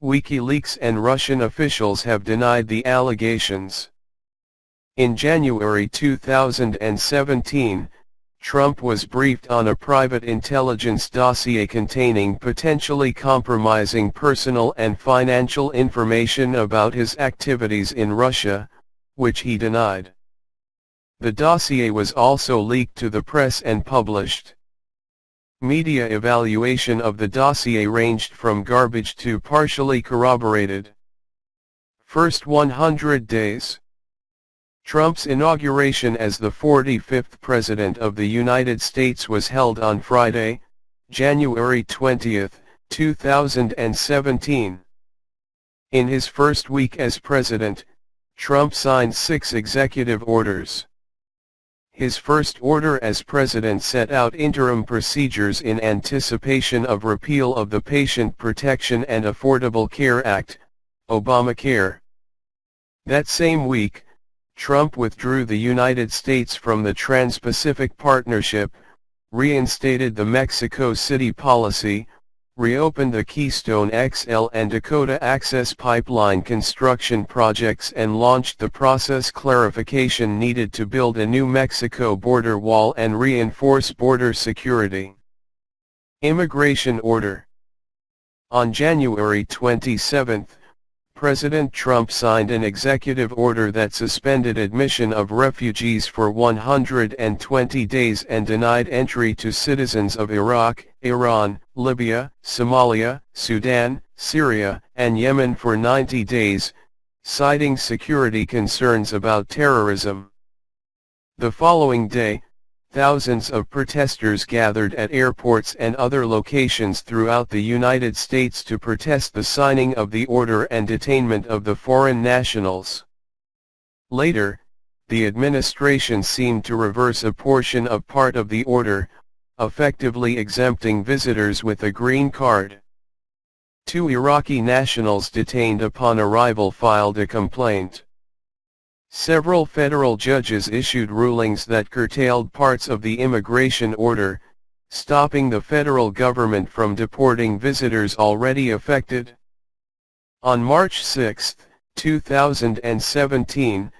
WikiLeaks and Russian officials have denied the allegations. In January 2017, Trump was briefed on a private intelligence dossier containing potentially compromising personal and financial information about his activities in Russia, which he denied. The dossier was also leaked to the press and published. Media evaluation of the dossier ranged from garbage to partially corroborated. First 100 days. Trump's inauguration as the 45th President of the United States was held on Friday, January 20, 2017. In his first week as president, Trump signed 6 executive orders. His first order as president set out interim procedures in anticipation of repeal of the Patient Protection and Affordable Care Act, Obamacare. That same week, Trump withdrew the United States from the Trans-Pacific Partnership, reinstated the Mexico City policy, reopened the Keystone XL and Dakota Access Pipeline construction projects and launched the process clarification needed to build a new Mexico border wall and reinforce border security. Immigration Order. On January 27, President Trump signed an executive order that suspended admission of refugees for 120 days and denied entry to citizens of Iraq, Iran, Libya, Somalia, Sudan, Syria, and Yemen for 90 days, citing security concerns about terrorism. The following day, thousands of protesters gathered at airports and other locations throughout the United States to protest the signing of the order and detainment of the foreign nationals. Later, the administration seemed to reverse a portion of part of the order, effectively exempting visitors with a green card. 2 Iraqi nationals detained upon arrival filed a complaint. Several federal judges issued rulings that curtailed parts of the immigration order, stopping the federal government from deporting visitors already affected. On March 6, 2017,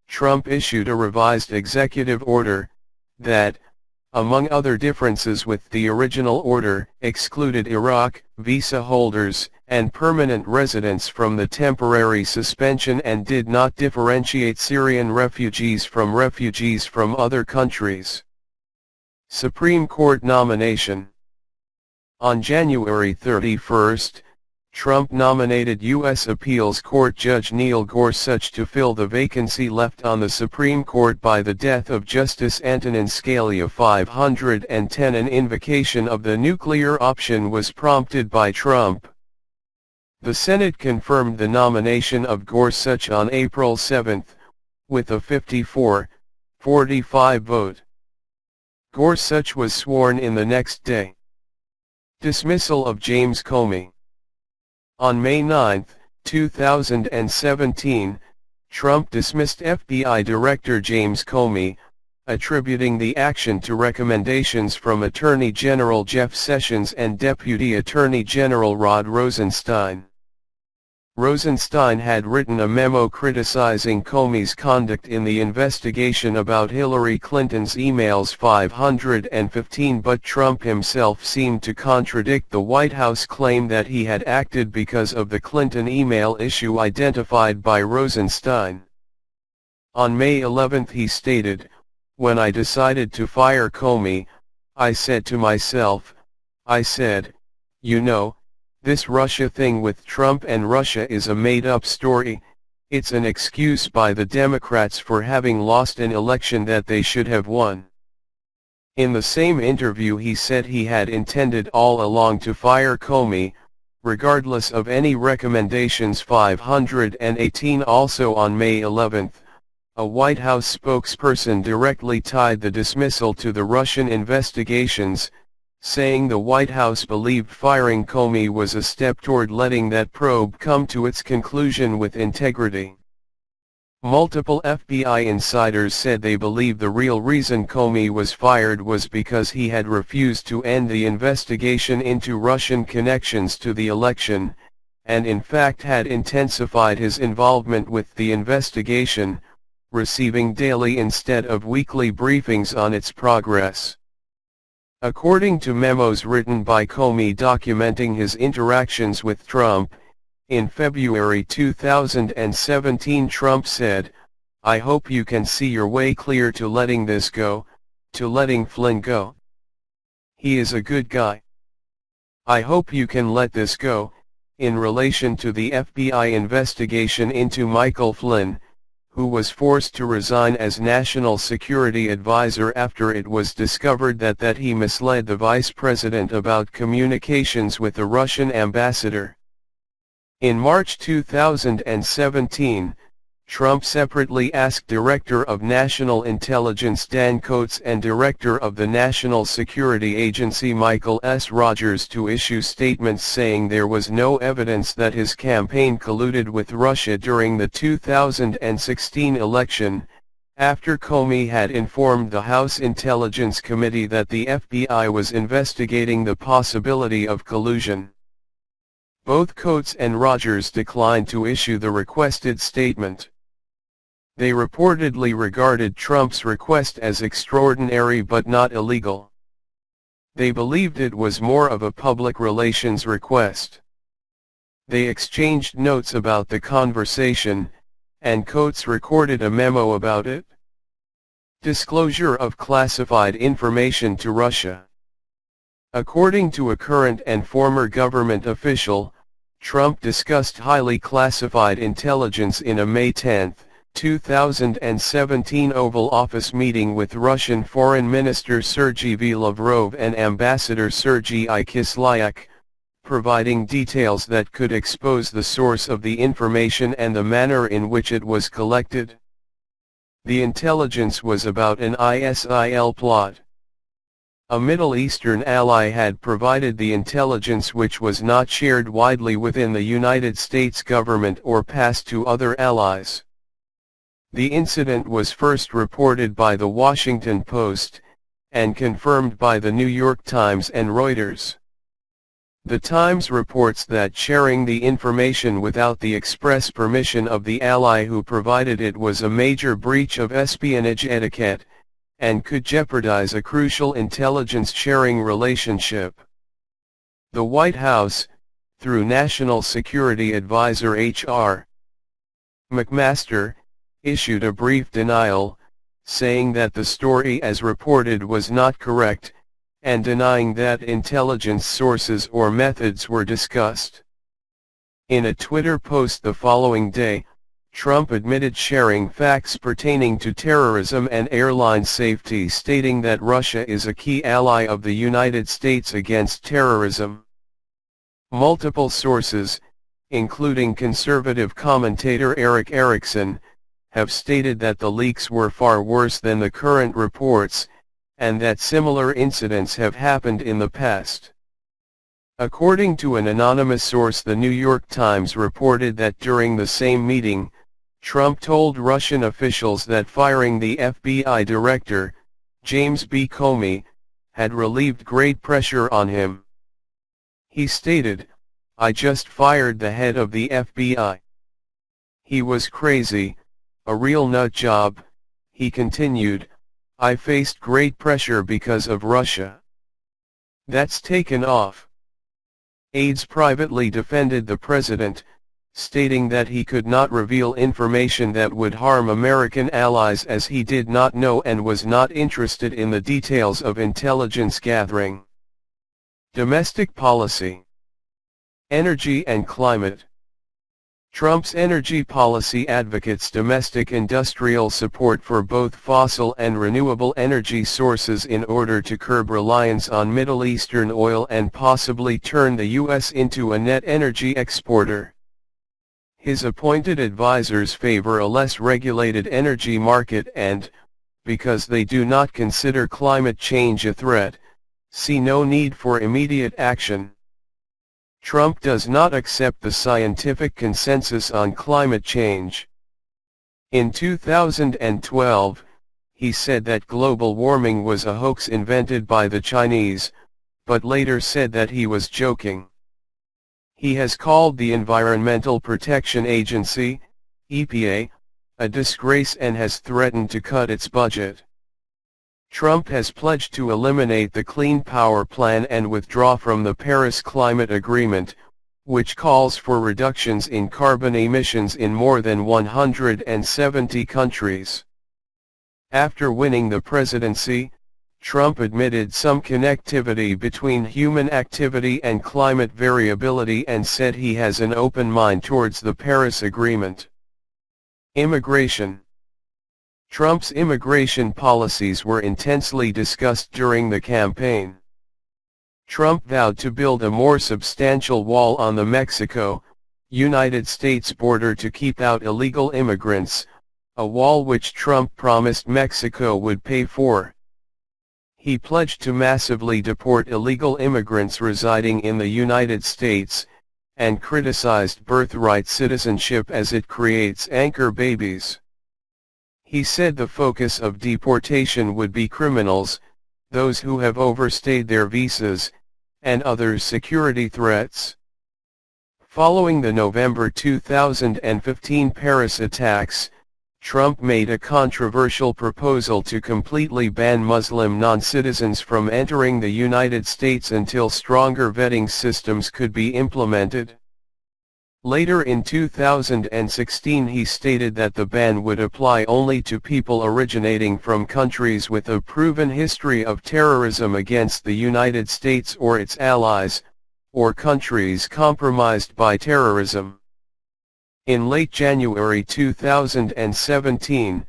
Trump issued a revised executive order that, among other differences with the original order, excluded Iraq visa holders and permanent residents from the temporary suspension and did not differentiate Syrian refugees from other countries. Supreme Court nomination. On January 31, Trump nominated U.S. Appeals Court Judge Neil Gorsuch to fill the vacancy left on the Supreme Court by the death of Justice Antonin Scalia. 510 An invocation of the nuclear option was prompted by Trump. The Senate confirmed the nomination of Gorsuch on April 7, with a 54-45 vote. Gorsuch was sworn in the next day. Dismissal of James Comey. On May 9, 2017, Trump dismissed FBI Director James Comey, attributing the action to recommendations from Attorney General Jeff Sessions and Deputy Attorney General Rod Rosenstein. Rosenstein had written a memo criticizing Comey's conduct in the investigation about Hillary Clinton's emails 515, but Trump himself seemed to contradict the White House claim that he had acted because of the Clinton email issue identified by Rosenstein. On May 11 he stated, "When I decided to fire Comey, I said to myself, you know, this Russia thing with Trump and Russia is a made-up story, it's an excuse by the Democrats for having lost an election that they should have won." In the same interview he said he had intended all along to fire Comey, regardless of any recommendations. 518 Also on May 11, a White House spokesperson directly tied the dismissal to the Russian investigations, saying the White House believed firing Comey was a step toward letting that probe come to its conclusion with integrity. Multiple FBI insiders said they believe the real reason Comey was fired was because he had refused to end the investigation into Russian connections to the election, and in fact had intensified his involvement with the investigation, receiving daily instead of weekly briefings on its progress. According to memos written by Comey documenting his interactions with Trump, in February 2017 Trump said, "I hope you can see your way clear to letting this go, to letting Flynn go. He is a good guy. I hope you can let this go," in relation to the FBI investigation into Michael Flynn, who was forced to resign as National Security Advisor after it was discovered that he misled the Vice President about communications with the Russian ambassador. In March 2017, Trump separately asked Director of National Intelligence Dan Coats and Director of the National Security Agency Michael S. Rogers to issue statements saying there was no evidence that his campaign colluded with Russia during the 2016 election, after Comey had informed the House Intelligence Committee that the FBI was investigating the possibility of collusion. Both Coats and Rogers declined to issue the requested statement. They reportedly regarded Trump's request as extraordinary but not illegal. They believed it was more of a public relations request. They exchanged notes about the conversation, and Coats recorded a memo about it. Disclosure of classified information to Russia. According to a current and former government official, Trump discussed highly classified intelligence in a May 10, 2017 Oval Office meeting with Russian Foreign Minister Sergei Lavrov and Ambassador Sergei Kislyak, providing details that could expose the source of the information and the manner in which it was collected. The intelligence was about an ISIL plot. A Middle Eastern ally had provided the intelligence, which was not shared widely within the United States government or passed to other allies. The incident was first reported by the Washington Post, and confirmed by the New York Times and Reuters. The Times reports that sharing the information without the express permission of the ally who provided it was a major breach of espionage etiquette, and could jeopardize a crucial intelligence sharing relationship. The White House, through National Security Advisor H.R. McMaster, issued a brief denial, saying that the story as reported was not correct, and denying that intelligence sources or methods were discussed. In a Twitter post the following day, Trump admitted sharing facts pertaining to terrorism and airline safety, stating that Russia is a key ally of the United States against terrorism. Multiple sources, including conservative commentator Eric Erickson, have stated that the leaks were far worse than the current reports, and that similar incidents have happened in the past. According to an anonymous source, the New York Times reported that during the same meeting, Trump told Russian officials that firing the FBI director, James B. Comey, had relieved great pressure on him. He stated, "I just fired the head of the FBI. He was crazy, a real nut job," he continued. "I faced great pressure because of Russia. That's taken off." Aides privately defended the president, stating that he could not reveal information that would harm American allies, as he did not know and was not interested in the details of intelligence gathering. Domestic policy. Energy and climate. Trump's energy policy advocates domestic industrial support for both fossil and renewable energy sources in order to curb reliance on Middle Eastern oil and possibly turn the U.S. into a net energy exporter. His appointed advisors favor a less regulated energy market and, because they do not consider climate change a threat, see no need for immediate action. Trump does not accept the scientific consensus on climate change. In 2012, he said that global warming was a hoax invented by the Chinese, but later said that he was joking. He has called the Environmental Protection Agency, EPA, a disgrace and has threatened to cut its budget. Trump has pledged to eliminate the Clean Power Plan and withdraw from the Paris Climate Agreement, which calls for reductions in carbon emissions in more than 170 countries. After winning the presidency, Trump admitted some connectivity between human activity and climate variability and said he has an open mind towards the Paris Agreement. Immigration. Trump's immigration policies were intensely discussed during the campaign. Trump vowed to build a more substantial wall on the Mexico-United States border to keep out illegal immigrants, a wall which Trump promised Mexico would pay for. He pledged to massively deport illegal immigrants residing in the United States, and criticized birthright citizenship as it creates anchor babies. He said the focus of deportation would be criminals, those who have overstayed their visas, and other security threats. Following the November 2015 Paris attacks, Trump made a controversial proposal to completely ban Muslim non-citizens from entering the United States until stronger vetting systems could be implemented. Later in 2016 he stated that the ban would apply only to people originating from countries with a proven history of terrorism against the United States or its allies, or countries compromised by terrorism. In late January 2017,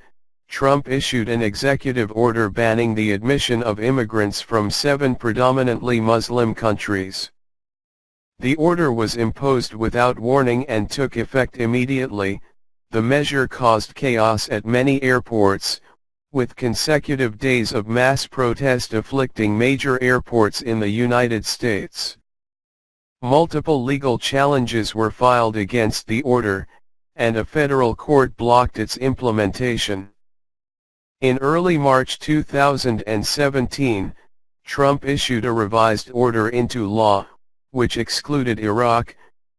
Trump issued an executive order banning the admission of immigrants from 7 predominantly Muslim countries. The order was imposed without warning and took effect immediately. The measure caused chaos at many airports, with consecutive days of mass protest afflicting major airports in the United States. Multiple legal challenges were filed against the order, and a federal court blocked its implementation. In early March 2017, Trump issued a revised order into law, which excluded Iraq,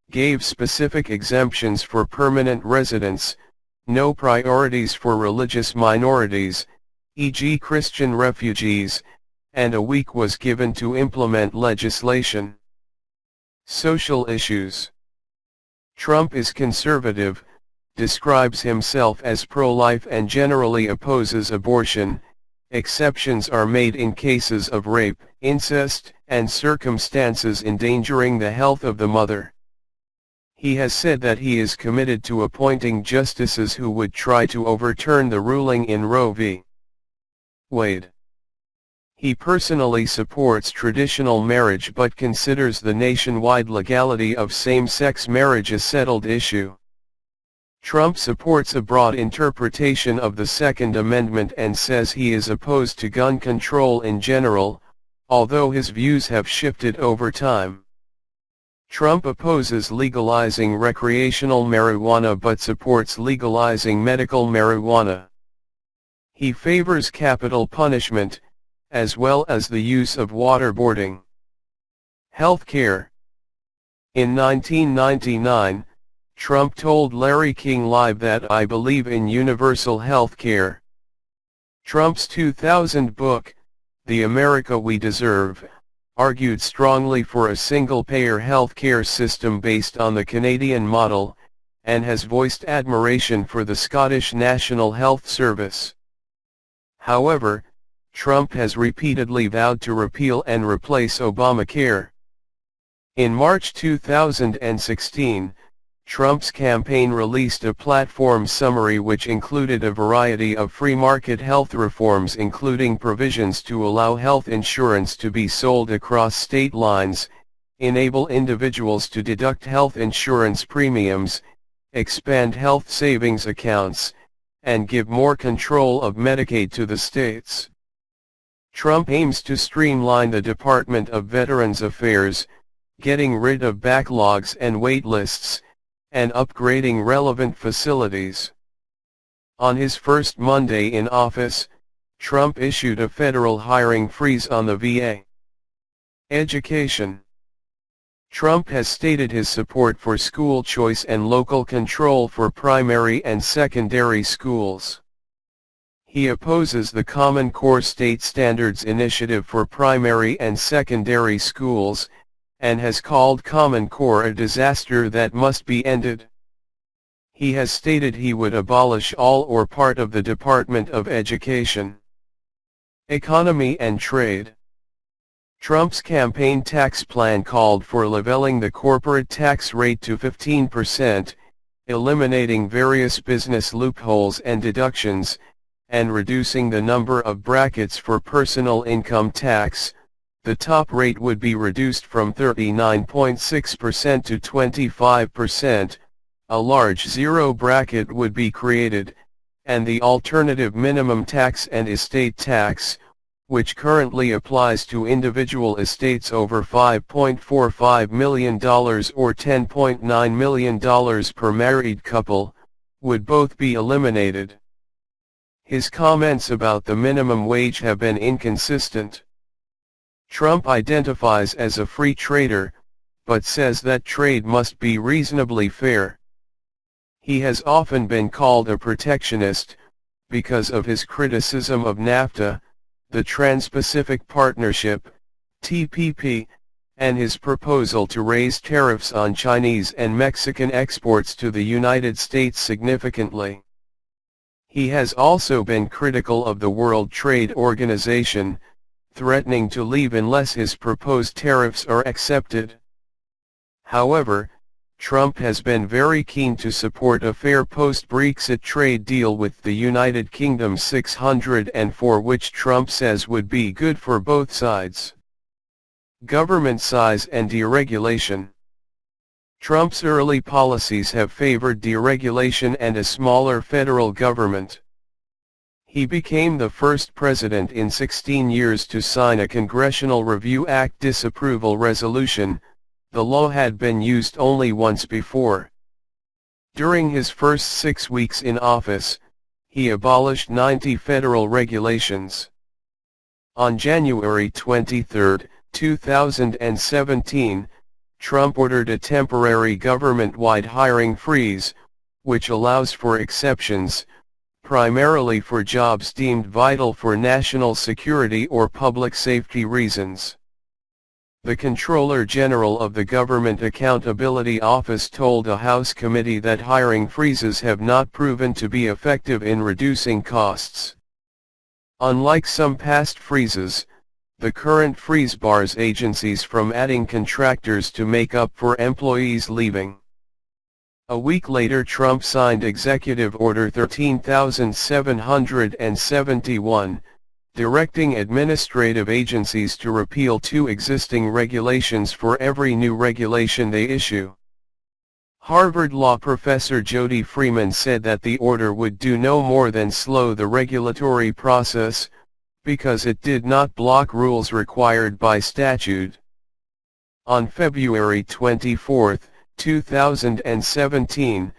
gave specific exemptions for permanent residents, no priorities for religious minorities, e.g. Christian refugees, and a week was given to implement legislation. Social issues. Trump is conservative, describes himself as pro-life and generally opposes abortion. Exceptions are made in cases of rape, incest, and circumstances endangering the health of the mother. He has said that he is committed to appointing justices who would try to overturn the ruling in Roe v. Wade. He personally supports traditional marriage but considers the nationwide legality of same-sex marriage a settled issue. Trump supports a broad interpretation of the Second Amendment and says he is opposed to gun control in general, although his views have shifted over time. Trump opposes legalizing recreational marijuana but supports legalizing medical marijuana. He favors capital punishment, as well as the use of waterboarding. Healthcare. In 1999, Trump told Larry King Live that "I believe in universal health care." Trump's 2000 book, The America We Deserve, argued strongly for a single-payer health care system based on the Canadian model, and has voiced admiration for the Scottish National Health Service. However, Trump has repeatedly vowed to repeal and replace Obamacare. In March 2016, Trump's campaign released a platform summary which included a variety of free market health reforms, including provisions to allow health insurance to be sold across state lines, enable individuals to deduct health insurance premiums, expand health savings accounts, and give more control of Medicaid to the states. Trump aims to streamline the Department of Veterans Affairs, getting rid of backlogs and wait lists, and upgrading relevant facilities. On his first Monday in office, Trump issued a federal hiring freeze on the VA. Education. Trump has stated his support for school choice and local control for primary and secondary schools. He opposes the Common Core State Standards Initiative for primary and secondary schools, and has called Common Core a disaster that must be ended. He has stated he would abolish all or part of the Department of Education. Economy and trade. Trump's campaign tax plan called for leveling the corporate tax rate to 15%, eliminating various business loopholes and deductions, and reducing the number of brackets for personal income tax. The top rate would be reduced from 39.6% to 25%, a large zero bracket would be created, and the alternative minimum tax and estate tax, which currently applies to individual estates over $5.45 million or $10.9 million per married couple, would both be eliminated. His comments about the minimum wage have been inconsistent. Trump identifies as a free trader, but says that trade must be reasonably fair. He has often been called a protectionist, because of his criticism of NAFTA, the Trans-Pacific Partnership, TPP, and his proposal to raise tariffs on Chinese and Mexican exports to the United States significantly. He has also been critical of the World Trade Organization, threatening to leave unless his proposed tariffs are accepted. However, Trump has been very keen to support a fair post-Brexit trade deal with the United Kingdom 604, which Trump says would be good for both sides. Government size and deregulation. Trump's early policies have favored deregulation and a smaller federal government. He became the first president in 16 years to sign a Congressional Review Act disapproval resolution. The law had been used only once before. During his first 6 weeks in office, he abolished 90 federal regulations. On January 23, 2017, Trump ordered a temporary government-wide hiring freeze, which allows for exceptions, primarily for jobs deemed vital for national security or public safety reasons. The Comptroller General of the Government Accountability Office told a House committee that hiring freezes have not proven to be effective in reducing costs. Unlike some past freezes, the current freeze bars agencies from adding contractors to make up for employees leaving. A week later, Trump signed Executive Order 13,771, directing administrative agencies to repeal 2 existing regulations for every new regulation they issue. Harvard law professor Jody Freeman said that the order would do no more than slow the regulatory process, because it did not block rules required by statute. On February 24, 2017,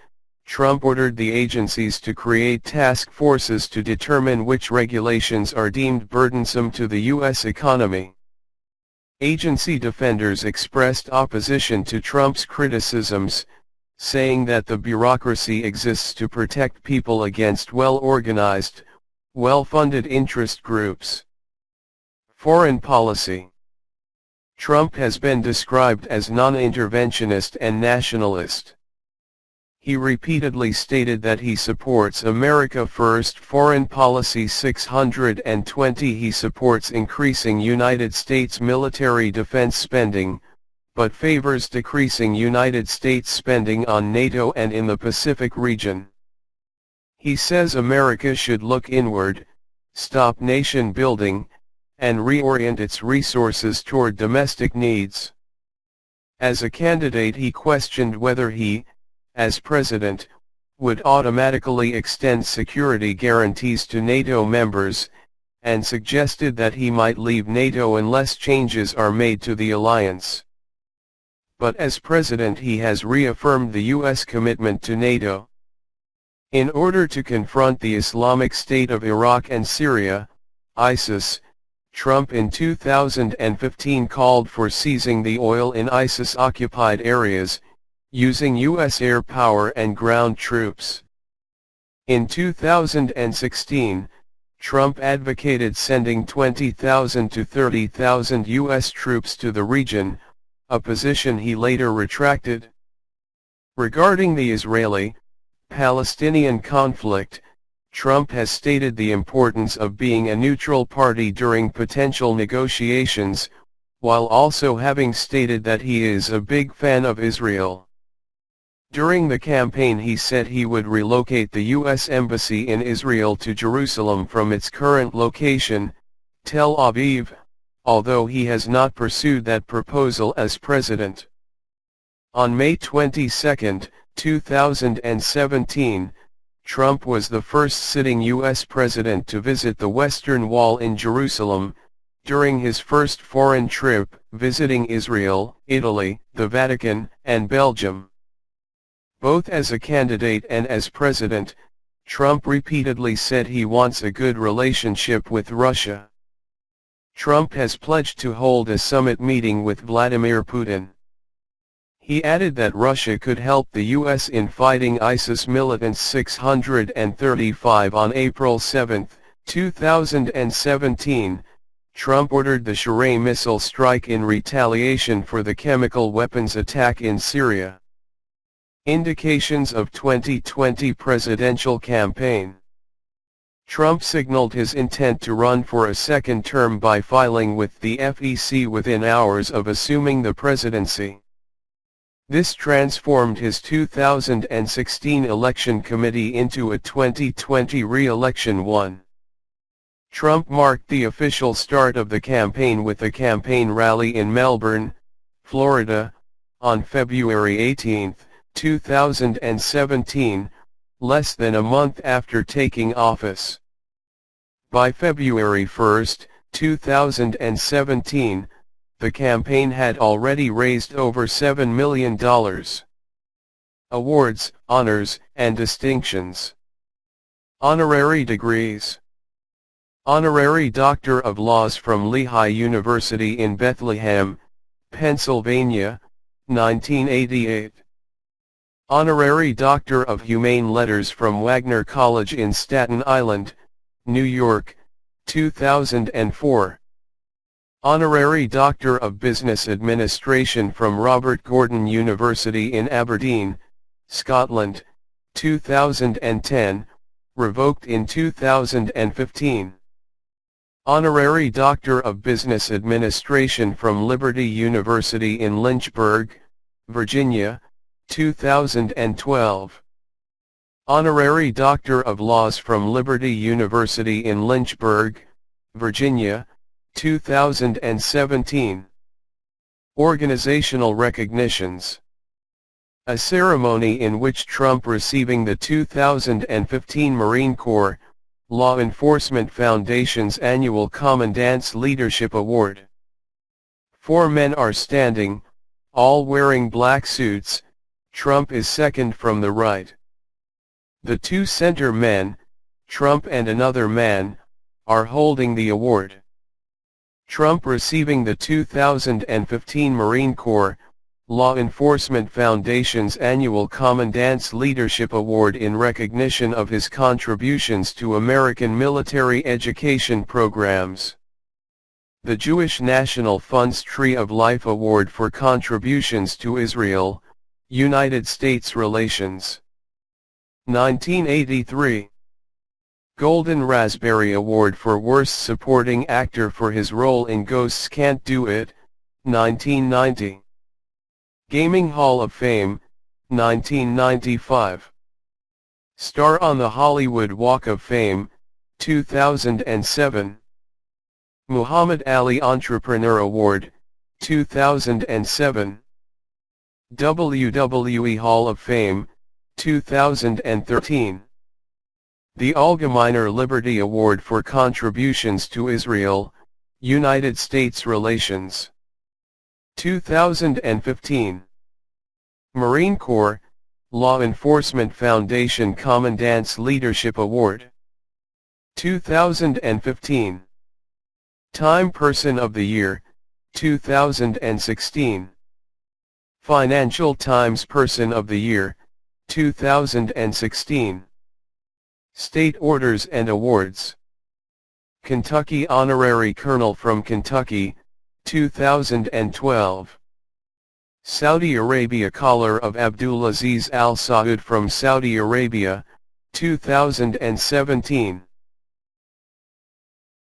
Trump ordered the agencies to create task forces to determine which regulations are deemed burdensome to the U.S. economy. Agency defenders expressed opposition to Trump's criticisms, saying that the bureaucracy exists to protect people against well-organized, well-funded interest groups. Foreign policy. Trump has been described as non-interventionist and nationalist. He repeatedly stated that he supports America First foreign policy 620. He supports increasing United States military defense spending, but favors decreasing United States spending on NATO and in the Pacific region. He says America should look inward, stop nation building, and reorient its resources toward domestic needs. As a candidate, he questioned whether he, as president, would automatically extend security guarantees to NATO members, and suggested that he might leave NATO unless changes are made to the alliance. But as president, he has reaffirmed the U.S. commitment to NATO. In order to confront the Islamic State of Iraq and Syria, ISIS, Trump in 2015 called for seizing the oil in ISIS-occupied areas, using U.S. air power and ground troops. In 2016, Trump advocated sending 20,000 to 30,000 U.S. troops to the region, a position he later retracted. Regarding the Israeli-Palestinian conflict, Trump has stated the importance of being a neutral party during potential negotiations, while also having stated that he is a big fan of Israel. During the campaign, he said he would relocate the U.S. Embassy in Israel to Jerusalem from its current location, Tel Aviv, although he has not pursued that proposal as president. On May 22, 2017, Trump was the first sitting U.S. president to visit the Western Wall in Jerusalem, during his first foreign trip, visiting Israel, Italy, the Vatican, and Belgium. Both as a candidate and as president, Trump repeatedly said he wants a good relationship with Russia. Trump has pledged to hold a summit meeting with Vladimir Putin. He added that Russia could help the U.S. in fighting ISIS militants. 635 On April 7, 2017, Trump ordered the Shahray missile strike in retaliation for the chemical weapons attack in Syria. Indications of 2020 presidential campaign. Trump signaled his intent to run for a second term by filing with the FEC within hours of assuming the presidency. This transformed his 2016 election committee into a 2020 re-election one. Trump marked the official start of the campaign with a campaign rally in Melbourne, Florida, on February 18, 2017, less than a month after taking office. By February 1, 2017, the campaign had already raised over $7 million. Awards, honors, and distinctions. Honorary degrees. Honorary Doctor of Laws from Lehigh University in Bethlehem, Pennsylvania, 1988. Honorary Doctor of Humane Letters from Wagner College in Staten Island, New York, 2004. Honorary Doctor of Business Administration from Robert Gordon University in Aberdeen, Scotland, 2010, revoked in 2015. Honorary Doctor of Business Administration from Liberty University in Lynchburg, Virginia, 2012. Honorary Doctor of Laws from Liberty University in Lynchburg, Virginia, 2017. Organizational recognitions. A ceremony in which Trump receiving the 2015 Marine Corps Law Enforcement Foundation's annual Commandant's Leadership Award. 4 men are standing, all wearing black suits. Trump is second from the right. The 2 center men, Trump and another man, are holding the award. Trump receiving the 2015 Marine Corps Law Enforcement Foundation's annual Commandant's Leadership Award in recognition of his contributions to American military education programs. The Jewish National Fund's Tree of Life Award for contributions to Israel, United States relations. 1983. Golden Raspberry Award for Worst Supporting Actor for his role in Ghosts Can't Do It, 1990. Gaming Hall of Fame, 1995. Star on the Hollywood Walk of Fame, 2007. Muhammad Ali Entrepreneur Award, 2007. WWE Hall of Fame, 2013. The Allgemeiner Liberty Award for contributions to Israel, United States relations. 2015. Marine Corps Law Enforcement Foundation Commandant's Leadership Award. 2015. Time Person of the Year, 2016. Financial Times Person of the Year, 2016. State Orders and Awards. Kentucky Honorary Colonel from Kentucky, 2012. Saudi Arabia Collar of Abdulaziz Al Saud from Saudi Arabia, 2017.